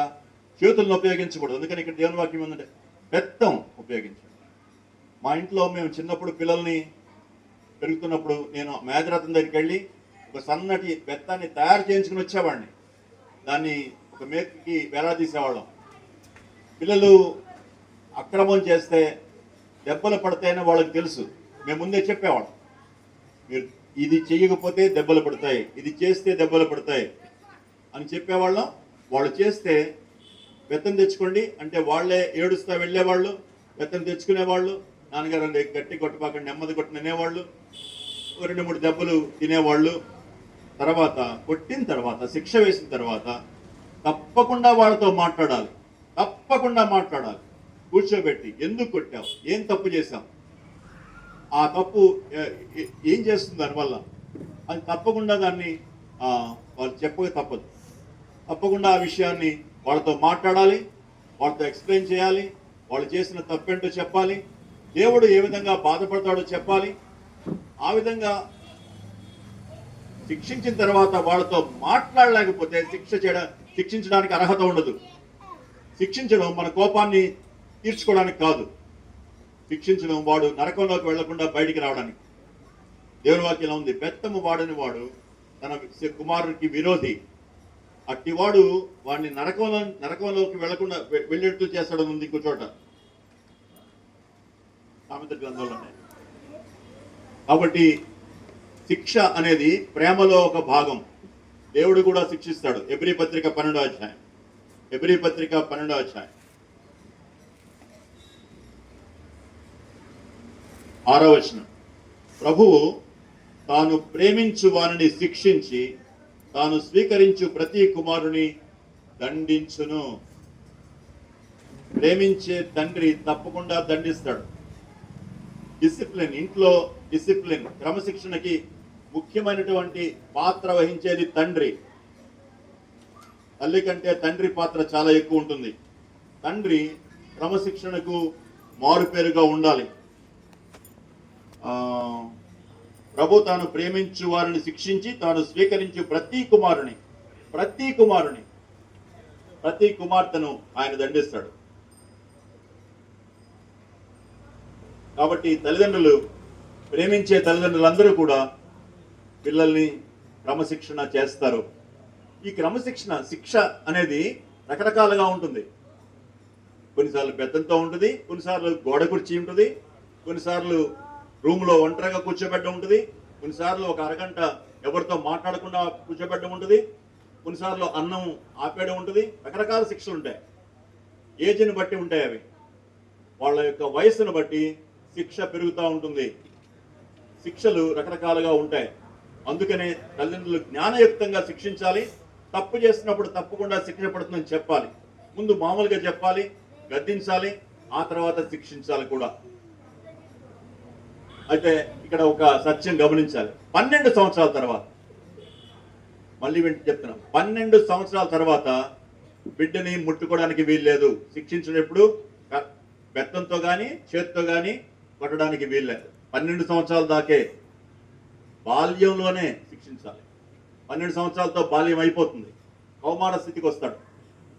చేతులను ఉపయోగించకూడదు. అందుకని ఇక్కడ దేవుని వాక్యం ఏంటంటే బెత్తం ఉపయోగించండి. మా ఇంట్లో మేము చిన్నప్పుడు పిల్లల్ని పెరుగుతున్నప్పుడు నేను మేదరథం దగ్గరికి వెళ్ళి ఒక సన్నటి బెత్తాన్ని తయారు చేయించుకుని వచ్చేవాడిని. దాన్ని ఒక మేకకి వేలాదీసేవాళ్ళం. పిల్లలు అక్రమం చేస్తే దెబ్బలు పడతాయని వాళ్ళకి తెలుసు. మేము ముందే చెప్పేవాళ్ళం, మీరు ఇది చేయకపోతే దెబ్బలు పడతాయి, ఇది చేస్తే దెబ్బలు పడతాయి అని చెప్పేవాళ్ళం. వాళ్ళు చేస్తే బెత్తం తెచ్చుకోండి అంటే వాళ్ళే ఏడుస్తా వెళ్ళేవాళ్ళు, బెత్తం తెచ్చుకునేవాళ్ళు. నాన్నగారు గట్టి కొట్టపాకండి, నెమ్మది కొట్టిననేవాళ్ళు. 2-3 దెబ్బలు తినేవాళ్ళు. తర్వాత కొట్టిన తర్వాత, శిక్ష వేసిన తర్వాత తప్పకుండా వాళ్ళతో మాట్లాడాలి. తప్పకుండా మాట్లాడాలి. కూర్చోబెట్టి ఎందుకు కొట్టావు, ఏం తప్పు చేశావు, ఆ తప్పు ఏం చేస్తుంది దానివల్ల అది తప్పకుండా దాన్ని వాళ్ళు చెప్పక తప్పదు. తప్పకుండా ఆ విషయాన్ని వాళ్ళతో మాట్లాడాలి, వాళ్ళతో ఎక్స్ప్లెయిన్ చేయాలి. వాళ్ళు చేసిన తప్పేంటో చెప్పాలి, దేవుడు ఏ విధంగా బాధపడతాడో చెప్పాలి. ఆ విధంగా శిక్షించిన తర్వాత వాళ్ళతో మాట్లాడలేకపోతే శిక్షించడానికి అర్హత ఉండదు. శిక్షించడం మన కోపాన్ని తీర్చుకోవడానికి కాదు, శిక్షించడం వాడు నరకంలోకి వెళ్లకుండా బయటికి రావడానికి. దేవుని వాక్యం ఉంది, బెత్తము వాడని వాడు తన కుమారునికి విరోధి. అట్టివాడు వాడిని నరకంలోకి వెళ్లకుండా వెళ్ళేట్టు చేస్తాడని ఉంది ఇంకో చోట సామెత గ్రంథంలో ఉన్నాయి. కాబట్టి శిక్ష అనేది ప్రేమలో ఒక భాగం. దేవుడు కూడా శిక్షిస్తాడు. ఎబ్రీ పత్రిక 12వ అధ్యాయం 6వ వచనం. ప్రభువు తాను ప్రేమించు వారిని శిక్షించి తాను స్వీకరించు ప్రతి కుమారుని దండించును. ప్రేమించే తండ్రి తప్పకుండా దండిస్తాడు. డిసిప్లిన్, ఇంట్లో డిసిప్లిన్, క్రమశిక్షణకి ముఖ్యమైనటువంటి పాత్ర వహించేది తండ్రి. తల్లి కంటే తండ్రి పాత్ర చాలా ఎక్కువ ఉంటుంది. తండ్రి క్రమశిక్షణకు మారుపేరుగా ఉండాలి. ప్రభు తాను ప్రేమించు వారిని శిక్షించి తాను స్వీకరించు ప్రతి కుమార్తెను ఆయన దండిస్తాడు. కాబట్టి తల్లిదండ్రులు, ప్రేమించే తల్లిదండ్రులందరూ కూడా పిల్లల్ని క్రమశిక్షణ చేస్తారు. ఈ శిక్ష అనేది రకరకాలుగా ఉంటుంది. కొన్నిసార్లు పెద్దంతో ఉంటుంది, కొన్నిసార్లు గోడ కుర్చీ ఉంటుంది, కొన్నిసార్లు రూమ్లో ఒంటరిగా కూర్చోబెట్టడం ఉంటుంది, కొన్నిసార్లు ఒక అరగంట ఎవరితో మాట్లాడకుండా కూర్చోబెట్టడం ఉంటుంది, కొన్నిసార్లు అన్నం ఆపేయడం ఉంటుంది. రకరకాల శిక్షలు ఉంటాయి. ఏజ్ని బట్టి ఉంటాయి అవి. వాళ్ళ యొక్క వయసును బట్టి శిక్ష పెరుగుతూ ఉంటుంది. శిక్షలు రకరకాలుగా ఉంటాయి. అందుకనే తల్లిదండ్రులు జ్ఞానయుక్తంగా శిక్షించాలి. తప్పు చేసినప్పుడు తప్పకుండా శిక్ష పడుతుందని చెప్పాలి. ముందు మామూలుగా చెప్పాలి, గద్దించాలి, ఆ తర్వాత శిక్షించాలి కూడా. అయితే ఇక్కడ ఒక సత్యం గమనించాలి. 12 సంవత్సరాల తర్వాత, మళ్ళీ చెప్తున్నాం, 12 సంవత్సరాల తర్వాత బిడ్డని ముట్టుకోవడానికి వీల్లేదు. శిక్షించినప్పుడు బెత్తంతో కానీ చేతితో కానీ కొట్టడానికి వీల్లేదు. 12 సంవత్సరాల దాకే, బాల్యంలోనే శిక్షించాలి. 12 సంవత్సరాలతో బాల్యం అయిపోతుంది, కౌమార స్థితికి వస్తాడు,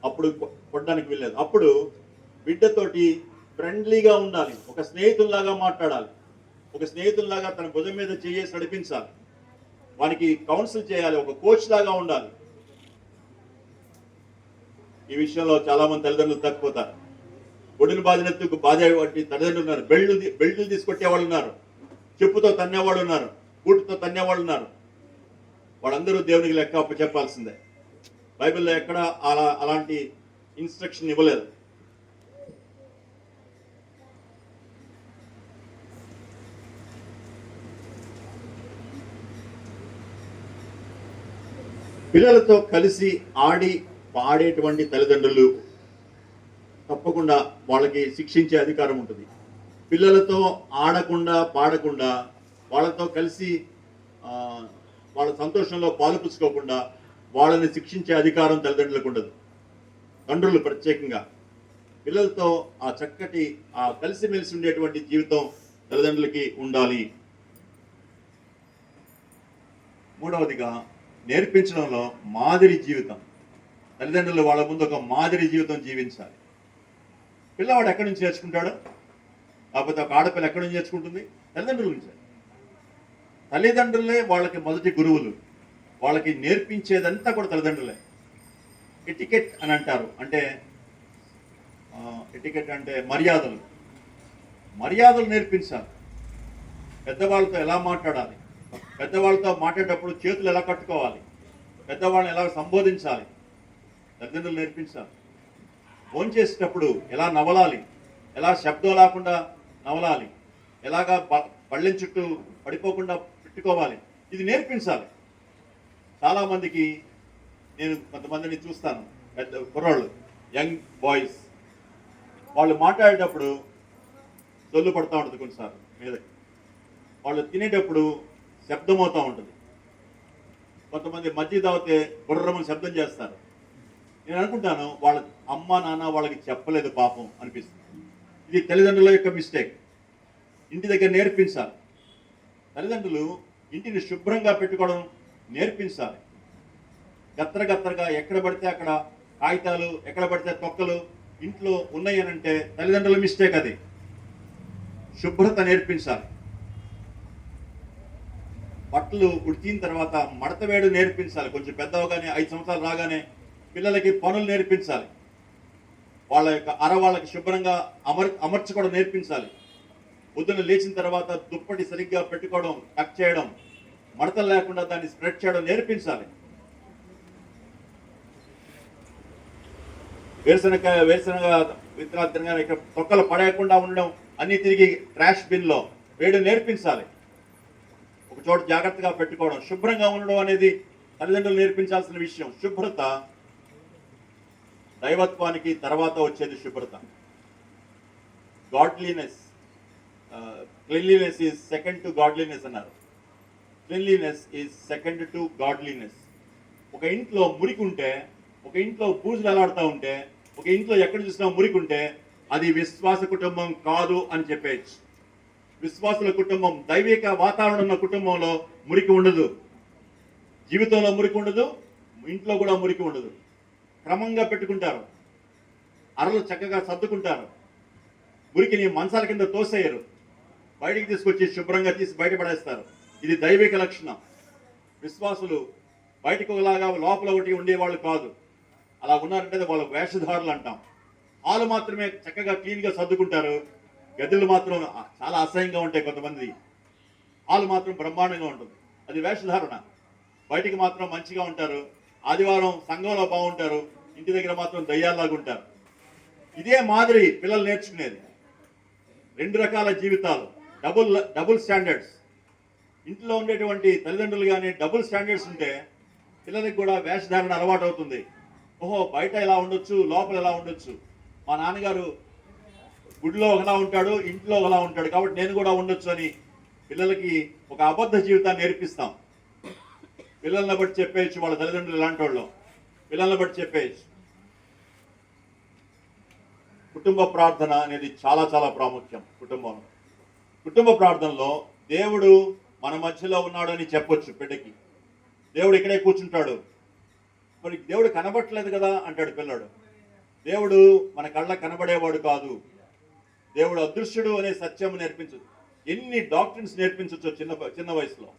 అప్పుడు కొట్టడానికి వీల్లేదు. అప్పుడు బిడ్డతోటి ఫ్రెండ్లీగా ఉండాలి, ఒక స్నేహితుల్లాగా మాట్లాడాలి, ఒక స్నేహితుల్లాగా తన భుజం మీద చేసి నడిపించాలి, వానికి కౌన్సిల్ చేయాలి, ఒక కోచ్ లాగా ఉండాలి. ఈ విషయంలో చాలా మంది తల్లిదండ్రులు తప్పిపోతారు. ఒడిని బాధినెత్తుకు బాధే తల్లిదండ్రులు ఉన్నారు, బెల్టులు తీసుకొట్టే వాళ్ళు ఉన్నారు, చెప్పుతో తన్నేవాళ్ళు ఉన్నారు, బూటుతో తన్నేవాళ్ళు ఉన్నారు. వాళ్ళందరూ దేవునికి లెక్క అప్పు చెప్పాల్సిందే. బైబిల్లో ఎక్కడ అలాంటి ఇన్స్ట్రక్షన్ ఇవ్వలేదు. పిల్లలతో కలిసి ఆడి పాడేటువంటి తల్లిదండ్రులు తప్పకుండా వాళ్ళకి శిక్షించే అధికారం ఉంటుంది. పిల్లలతో ఆడకుండా పాడకుండా వాళ్ళతో కలిసి వాళ్ళ సంతోషంలో పాలుపుచ్చుకోకుండా వాళ్ళని శిక్షించే అధికారం తల్లిదండ్రులకు ఉండదు. తండ్రులు ప్రత్యేకంగా పిల్లలతో ఆ చక్కటి కలిసిమెలిసి ఉండేటువంటి జీవితం తల్లిదండ్రులకి ఉండాలి. మూడవదిగా, నేర్పించడంలో మాదిరి జీవితం. తల్లిదండ్రులు వాళ్ళ ముందు ఒక మాదిరి జీవితం జీవించాలి. పిల్లవాడు ఎక్కడి నుంచి నేర్చుకుంటాడు? కాకపోతే ఒక ఆడపిల్ల ఎక్కడి నుంచి నేర్చుకుంటుంది? తల్లిదండ్రుల నుంచే. తల్లిదండ్రులే వాళ్ళకి మొదటి గురువులు. వాళ్ళకి నేర్పించేదంతా కూడా తల్లిదండ్రులే. ఎటికెట్ అని అంటారు. అంటే ఎటికెట్ అంటే మర్యాదలు నేర్పించాలి. పెద్దవాళ్ళతో ఎలా మాట్లాడాలి, పెద్దవాళ్ళతో మాట్లాడేటప్పుడు చేతులు ఎలా కట్టుకోవాలి, పెద్దవాళ్ళని ఎలా సంబోధించాలి, తల్లిదండ్రులు నేర్పించాలి. ఫోన్ చేసేటప్పుడు ఎలా నవలాలి, ఎలా శబ్దం లేకుండా నవలాలి, ఎలాగా పళ్ళెం చుట్టూ పడిపోకుండా పెట్టుకోవాలి, ఇది నేర్పించాలి. చాలామందికి నేను కొంతమందిని చూస్తాను, పెద్ద కుర్రాళ్ళు, యంగ్ బాయ్స్, వాళ్ళు మాట్లాడేటప్పుడు సొల్లు పడుతూ ఉంటుంది కొన్నిసార్లు మీదకి. వాళ్ళు తినేటప్పుడు శబ్దం అవుతూ ఉంటుంది. కొంతమంది మధ్య తాగితే బుర్రమని శబ్దం చేస్తారు. నేను అనుకుంటాను, వాళ్ళ అమ్మ నాన్న వాళ్ళకి చెప్పలేదు పాపం అనిపిస్తుంది. ఇది తల్లిదండ్రుల యొక్క మిస్టేక్. ఇంటి దగ్గర నేర్పించాలి. తల్లిదండ్రులు ఇంటిని శుభ్రంగా పెట్టుకోవడం నేర్పించాలి. గత్తరగా ఎక్కడ పడితే అక్కడ కాగితాలు, ఎక్కడ పడితే తొక్కలు ఇంట్లో ఉన్నాయనంటే తల్లిదండ్రుల మిస్టేక్ అది. శుభ్రత నేర్పించాలి. బట్టలు ఉడికిన తర్వాత మడతవేడు నేర్పించాలి. కొంచెం పెద్దవగానే 5 సంవత్సరాలు రాగానే పిల్లలకి పనులు నేర్పించాలి. వాళ్ళ యొక్క వాళ్ళకి శుభ్రంగా అమర్చుకోవడం నేర్పించాలి. పొద్దున్న లేచిన తర్వాత దుప్పటి సరిగ్గా పెట్టుకోవడం, టక్ చేయడం, మడతలు లేకుండా దాన్ని స్ప్రెడ్ చేయడం నేర్పించాలి. వేరుశనగ విత్తనాలు తినగానే ఇక్కడ తొక్కలు పడేయకుండా ఉండడం, అన్ని తిరిగి ట్రాష్ బిన్లో వేయడం నేర్పించాలి. ఒక చోట జాగ్రత్తగా పెట్టుకోవడం, శుభ్రంగా ఉండడం అనేది తల్లిదండ్రులు నేర్పించాల్సిన విషయం. శుభ్రత దైవత్వానికి తర్వాత వచ్చేది శుభ్రత. Godliness, cleanliness is second to godliness అన్నారు. Cleanliness is second to godliness. ఒక ఇంట్లో మురికి ఉంటే, ఒక ఇంట్లో బూజులు ఎలాడుతూ ఉంటే, ఒక ఇంట్లో ఎక్కడ చూసినా మురికి ఉంటే అది విశ్వాస కుటుంబం కాదు అని చెప్పేయచ్చు. విశ్వాసుల కుటుంబం, దైవిక వాతావరణం ఉన్న కుటుంబంలో మురికి ఉండదు. జీవితంలో మురికి ఉండదు, ఇంట్లో కూడా మురికి ఉండదు. క్రమంగా పెట్టుకుంటారు, అరలు చక్కగా సర్దుకుంటారు, మురికిని మంచాల కింద తోసేయరు, బయటికి తీసుకొచ్చి శుభ్రంగా తీసి బయటపడేస్తారు. ఇది దైవిక లక్షణం. విశ్వాసులు బయటకు ఒకలాగా లోపల ఒకటి ఉండేవాళ్ళు కాదు. అలా ఉన్నారంటే వాళ్ళ వేషధారులు అంటాం. హాలు మాత్రమే చక్కగా క్లీన్గా సర్దుకుంటారు, గదులు మాత్రం చాలా అసహ్యంగా ఉంటాయి. కొంతమంది హాలు మాత్రం బ్రహ్మాండంగా ఉంటుంది, అది వేషధారణ. బయటికి మాత్రం మంచిగా ఉంటారు, ఆదివారం సంఘంలో బాగుంటారు, ఇంటి దగ్గర మాత్రం దయ్యాల్లాగా ఉంటారు. ఇదే మాదిరి పిల్లలు నేర్చుకునేది. రెండు రకాల జీవితాలు, డబుల్ స్టాండర్డ్స్. ఇంట్లో ఉండేటువంటి తల్లిదండ్రులు కానీ డబుల్ స్టాండర్డ్స్ ఉంటే పిల్లలకి కూడా వేషధారణ అలవాటు అవుతుంది. ఓహో, బయట ఎలా ఉండొచ్చు, లోపల ఎలా ఉండొచ్చు. మా నాన్నగారు గుడిలో ఒకలా ఉంటాడు, ఇంట్లో ఒకలా ఉంటాడు, కాబట్టి నేను కూడా ఉండొచ్చు అని పిల్లలకి ఒక అబద్ధ జీవితాన్ని నేర్పిస్తాం. పిల్లల్ని బట్టి చెప్పేయచ్చు వాళ్ళ తల్లిదండ్రులు ఎలాంటి వాళ్ళు, పిల్లల్ని బట్టి చెప్పేయచ్చు. కుటుంబ ప్రార్థన అనేది చాలా చాలా ప్రాముఖ్యం. కుటుంబ ప్రార్థనలో దేవుడు మన మధ్యలో ఉన్నాడు అని చెప్పొచ్చు. బిడ్డకి దేవుడు ఇక్కడే కూర్చుంటాడు, మరి దేవుడు కనబట్టలేదు కదా అంటాడు పిల్లడు. దేవుడు మన కళ్ళ కనబడేవాడు కాదు, దేవుడు అదృశ్యుడు అనే సత్యం నేర్పించు. ఎన్ని డాక్టర్స్ నేర్పించవచ్చు చిన్న వయసులో.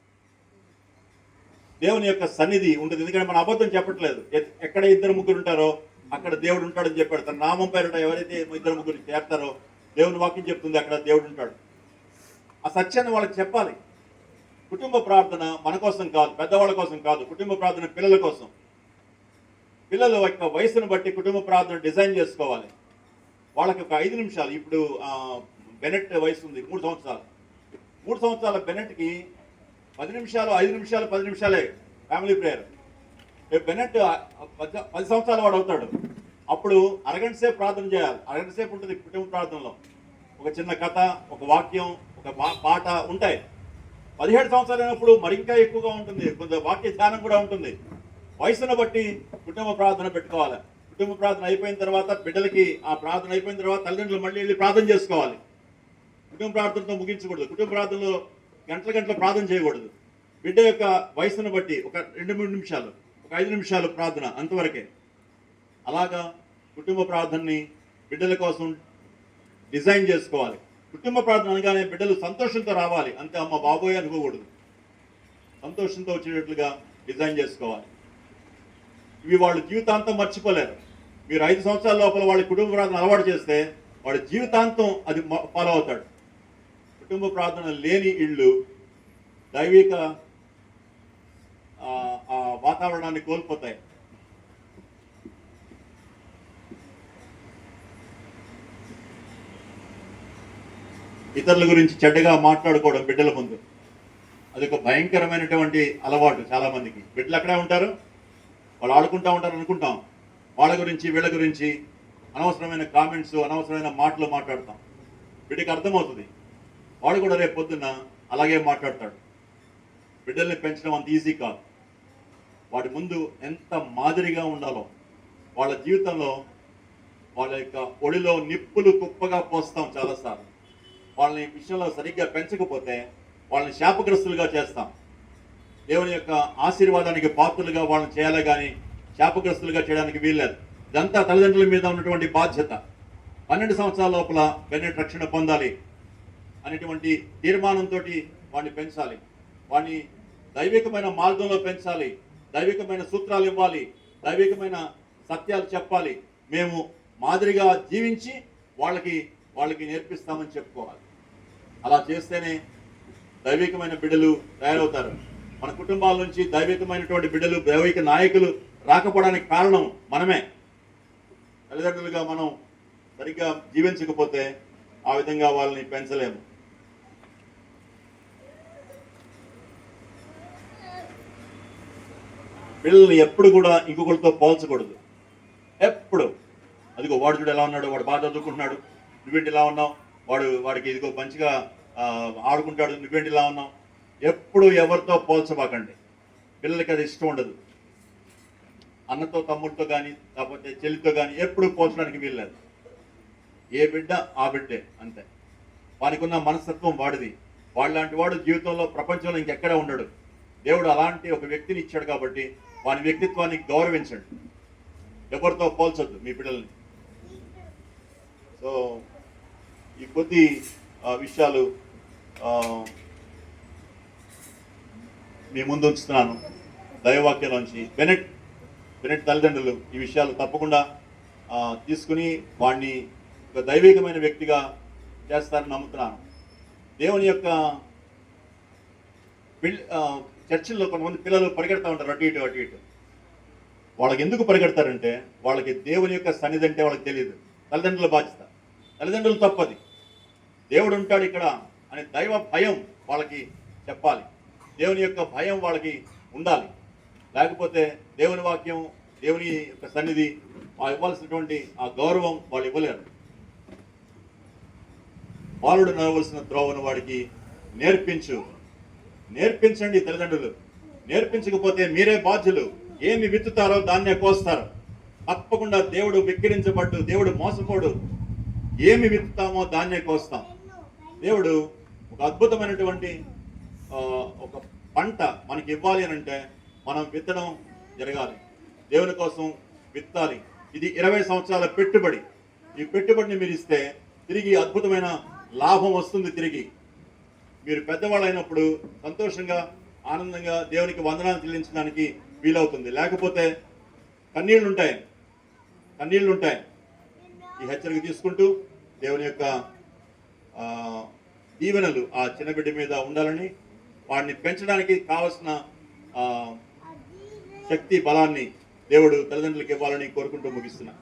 దేవుని యొక్క సన్నిధి ఉంటుంది. ఎందుకంటే మన అబద్ధం చెప్పట్లేదు. ఎక్కడ ఇద్దరు ముగ్గురు ఉంటారో అక్కడ దేవుడు ఉంటాడని చెప్పాడు. తన నామం పేరుట ఎవరైతే ఇద్దరు ముగ్గురు చేస్తారో దేవుని వాక్యం చెప్తుంది అక్కడ దేవుడు ఉంటాడు. ఆ సత్యాన్ని వాళ్ళకి చెప్పాలి. కుటుంబ ప్రార్థన మన కోసం కాదు, పెద్దవాళ్ళ కోసం కాదు. కుటుంబ ప్రార్థన పిల్లల కోసం. పిల్లల యొక్క వయసును బట్టి కుటుంబ ప్రార్థన డిజైన్ చేసుకోవాలి. వాళ్ళకి ఒక 5 నిమిషాలు. ఇప్పుడు బెనెట్ వయసు ఉంది 3 సంవత్సరాలు. 3 సంవత్సరాల బెనెట్కి 10 నిమిషాలు, 5 నిమిషాలు, 10 నిమిషాలే ఫ్యామిలీ ప్రేయర్. బెనెట్ 10 సంవత్సరాల వాడు అవుతాడు. అప్పుడు అరగంట సేపు ప్రార్థన చేయాలి. అరగంట సేపు ఉంటుంది కుటుంబ ప్రార్థనలో. ఒక చిన్న కథ, ఒక వాక్యం, ఒక పాట ఉంటాయి. 17 సంవత్సరాలు అయినప్పుడు మరి ఇంకా ఎక్కువగా ఉంటుంది, కొంత వాక్య ధ్యానం కూడా ఉంటుంది. వయసును బట్టి కుటుంబ ప్రార్థన పెట్టుకోవాలి. కుటుంబ ప్రార్థన అయిపోయిన తర్వాత బిడ్డలకి ఆ ప్రార్థన అయిపోయిన తర్వాత తల్లిదండ్రులు మళ్ళీ వెళ్ళి ప్రార్థన చేసుకోవాలి. కుటుంబ ప్రార్థనతో ముగించకూడదు. కుటుంబ ప్రార్థనలో గంటల ప్రార్థన చేయకూడదు. బిడ్డ యొక్క వయసును బట్టి ఒక 2-3 నిమిషాలు, ఒక 5 నిమిషాలు ప్రార్థన, అంతవరకే. అలాగా కుటుంబ ప్రార్థనని బిడ్డల కోసం డిజైన్ చేసుకోవాలి. కుటుంబ ప్రార్థన అనగానే బిడ్డలు సంతోషంతో రావాలి, అంతే అమ్మ బాబోయ్ అనుకోకూడదు. సంతోషంతో వచ్చేటట్లుగా డిజైన్ చేసుకోవాలి. ఇవి వాళ్ళు జీవితాంతం మర్చిపోలేరు. మీరు 5 సంవత్సరాల లోపల వాళ్ళ కుటుంబ ప్రార్థన అలవాటు చేస్తే వాడి జీవితాంతం అది ఫాలో అవుతాడు. కుటుంబ ప్రార్థన లేని ఇళ్ళు దైవిక వాతావరణాన్ని కోల్పోతాయి. ఇతరుల గురించి చెడ్డగా మాట్లాడుకోవడం బిడ్డల ముందు అది ఒక భయంకరమైనటువంటి అలవాటు. చాలా మందికి బిడ్డలు అక్కడే ఉంటారు, వాళ్ళు ఆడుకుంటూ ఉంటారు అనుకుంటాం. వాళ్ళ గురించి వీళ్ళ గురించి అనవసరమైన కామెంట్స్, అనవసరమైన మాటలు మాట్లాడతాం. బిడ్డకి అర్థమవుతుంది, వాడు కూడా రేపు పొద్దున్న అలాగే మాట్లాడతాడు. బిడ్డల్ని పెంచడం అంత ఈజీ కాదు. వాటి ముందు ఎంత మాదిరిగా ఉండాలో, వాళ్ళ జీవితంలో వాళ్ళ యొక్క ఒడిలో నిప్పులు కుప్పగా పోస్తాం చాలాసార్లు. వాళ్ళని విషయంలో సరిగ్గా పెంచకపోతే వాళ్ళని శాపగ్రస్తులుగా చేస్తాం. దేవుని యొక్క ఆశీర్వాదానికి పాత్రలుగా వాళ్ళని చేయాలి కానీ శాపగ్రస్తులుగా చేయడానికి వీల్లేదు. ఇదంతా తల్లిదండ్రుల మీద ఉన్నటువంటి బాధ్యత. 12 సంవత్సరాల లోపల బెన్నెట్ రక్షణ పొందాలి అనేటువంటి తీర్మానంతో వాడిని పెంచాలి. వాడిని దైవికమైన మార్గంలో పెంచాలి, దైవికమైన సూత్రాలు ఇవ్వాలి, దైవికమైన సత్యాలు చెప్పాలి, మేము మాదిరిగా జీవించి వాళ్ళకి నేర్పిస్తామని చెప్పుకోవాలి. అలా చేస్తేనే దైవికమైన బిడ్డలు తయారవుతారు. మన కుటుంబాల నుంచి దైవికమైనటువంటి బిడ్డలు, దైవిక నాయకులు రాకపోవడానికి కారణం మనమే. తల్లిదండ్రులుగా మనం సరిగ్గా జీవించకపోతే ఆ విధంగా వాళ్ళని పెంచలేము. పిల్లల్ని ఎప్పుడు కూడా ఇంకొకరితో పోల్చకూడదు. ఎప్పుడు అదిగో వాడు చూడు ఎలా ఉన్నాడు, వాడు బాగా చదువుకుంటున్నాడు, నువ్వేంటి ఇలా ఉన్నావు, వాడికి ఇదిగో మంచిగా ఆడుకుంటాడు, నువ్వేంటి ఇలా ఉన్నావు. ఎప్పుడు ఎవరితో పోల్చబాకండి. పిల్లలకి అది ఇష్టం ఉండదు. అన్నతో తమ్ముడితో కానీ లేకపోతే చెల్లితో కానీ ఎప్పుడు పోల్చడానికి వీల్లేదు. ఏ బిడ్డ ఆ బిడ్డే అంతే. వానికి ఉన్న మనస్తత్వం వాడిది. లాంటి వాడు జీవితంలో ప్రపంచంలో ఇంకెక్కడా ఉండడు. దేవుడు అలాంటి ఒక వ్యక్తిని ఇచ్చాడు కాబట్టి వాని వ్యక్తిత్వాన్ని గౌరవించండి. ఎవరితో పోల్చొద్దు మీ పిల్లల్ని. సో ఈ కొద్ది విషయాలు మీ ముందు ఉంచుతున్నాను దైవవాక్యంలోంచి. బెనెట్ తల్లిదండ్రులు ఈ విషయాలు తప్పకుండా తీసుకుని వాడిని ఒక దైవికమైన వ్యక్తిగా చేస్తారని నమ్ముతున్నాను. దేవుని యొక్క చర్చిల్లో కొంతమంది పిల్లలు పరిగెడతా ఉంటారు అటు ఇటు. వాళ్ళకి ఎందుకు పరిగెడతారంటే వాళ్ళకి దేవుని యొక్క సన్నిధి అంటే వాళ్ళకి తెలియదు. తల్లిదండ్రుల బాధ్యత, తల్లిదండ్రులు తప్పది. దేవుడు ఉంటాడు ఇక్కడ అనే దైవ భయం వాళ్ళకి చెప్పాలి. దేవుని యొక్క భయం వాళ్ళకి ఉండాలి. లేకపోతే దేవుని వాక్యం, దేవుని యొక్క సన్నిధి ఇవ్వాల్సినటువంటి ఆ గౌరవం వాళ్ళు ఇవ్వలేరు. బాలుడు నడవలసిన త్రోవను వాడికి నేర్పించండి తల్లిదండ్రులు. నేర్పించకపోతే మీరే బాధ్యులు. ఏమి విత్తుతారో దాన్నే కోస్తారు. తప్పకుండా దేవుడు విక్కిరించబడ్డు, దేవుడు మోసపోడు. ఏమి విత్తుతామో దాన్నే కోస్తాం. దేవుడు ఒక అద్భుతమైనటువంటి ఒక పంట మనకి ఇవ్వాలి అని అంటే మనం విత్తడం జరగాలి. దేవుని కోసం విత్తాలి. ఇది 20 సంవత్సరాల పెట్టుబడి. ఈ పెట్టుబడిని మీరు ఇస్తే తిరిగి అద్భుతమైన లాభం వస్తుంది. తిరిగి మీరు పెద్దవాళ్ళు అయినప్పుడు సంతోషంగా ఆనందంగా దేవునికి వందనాలు చెల్లించడానికి వీలవుతుంది. లేకపోతే కన్నీళ్లు ఉంటాయి. ఈ హెచ్చరిక తీసుకుంటూ దేవుని యొక్క దీవెనలు ఆ చిన్న బిడ్డ మీద ఉండాలని, వాడిని పెంచడానికి కావలసిన శక్తి బలాన్ని దేవుడు తల్లిదండ్రులకు ఇవ్వాలని కోరుకుంటూ ముగిస్తున్నా.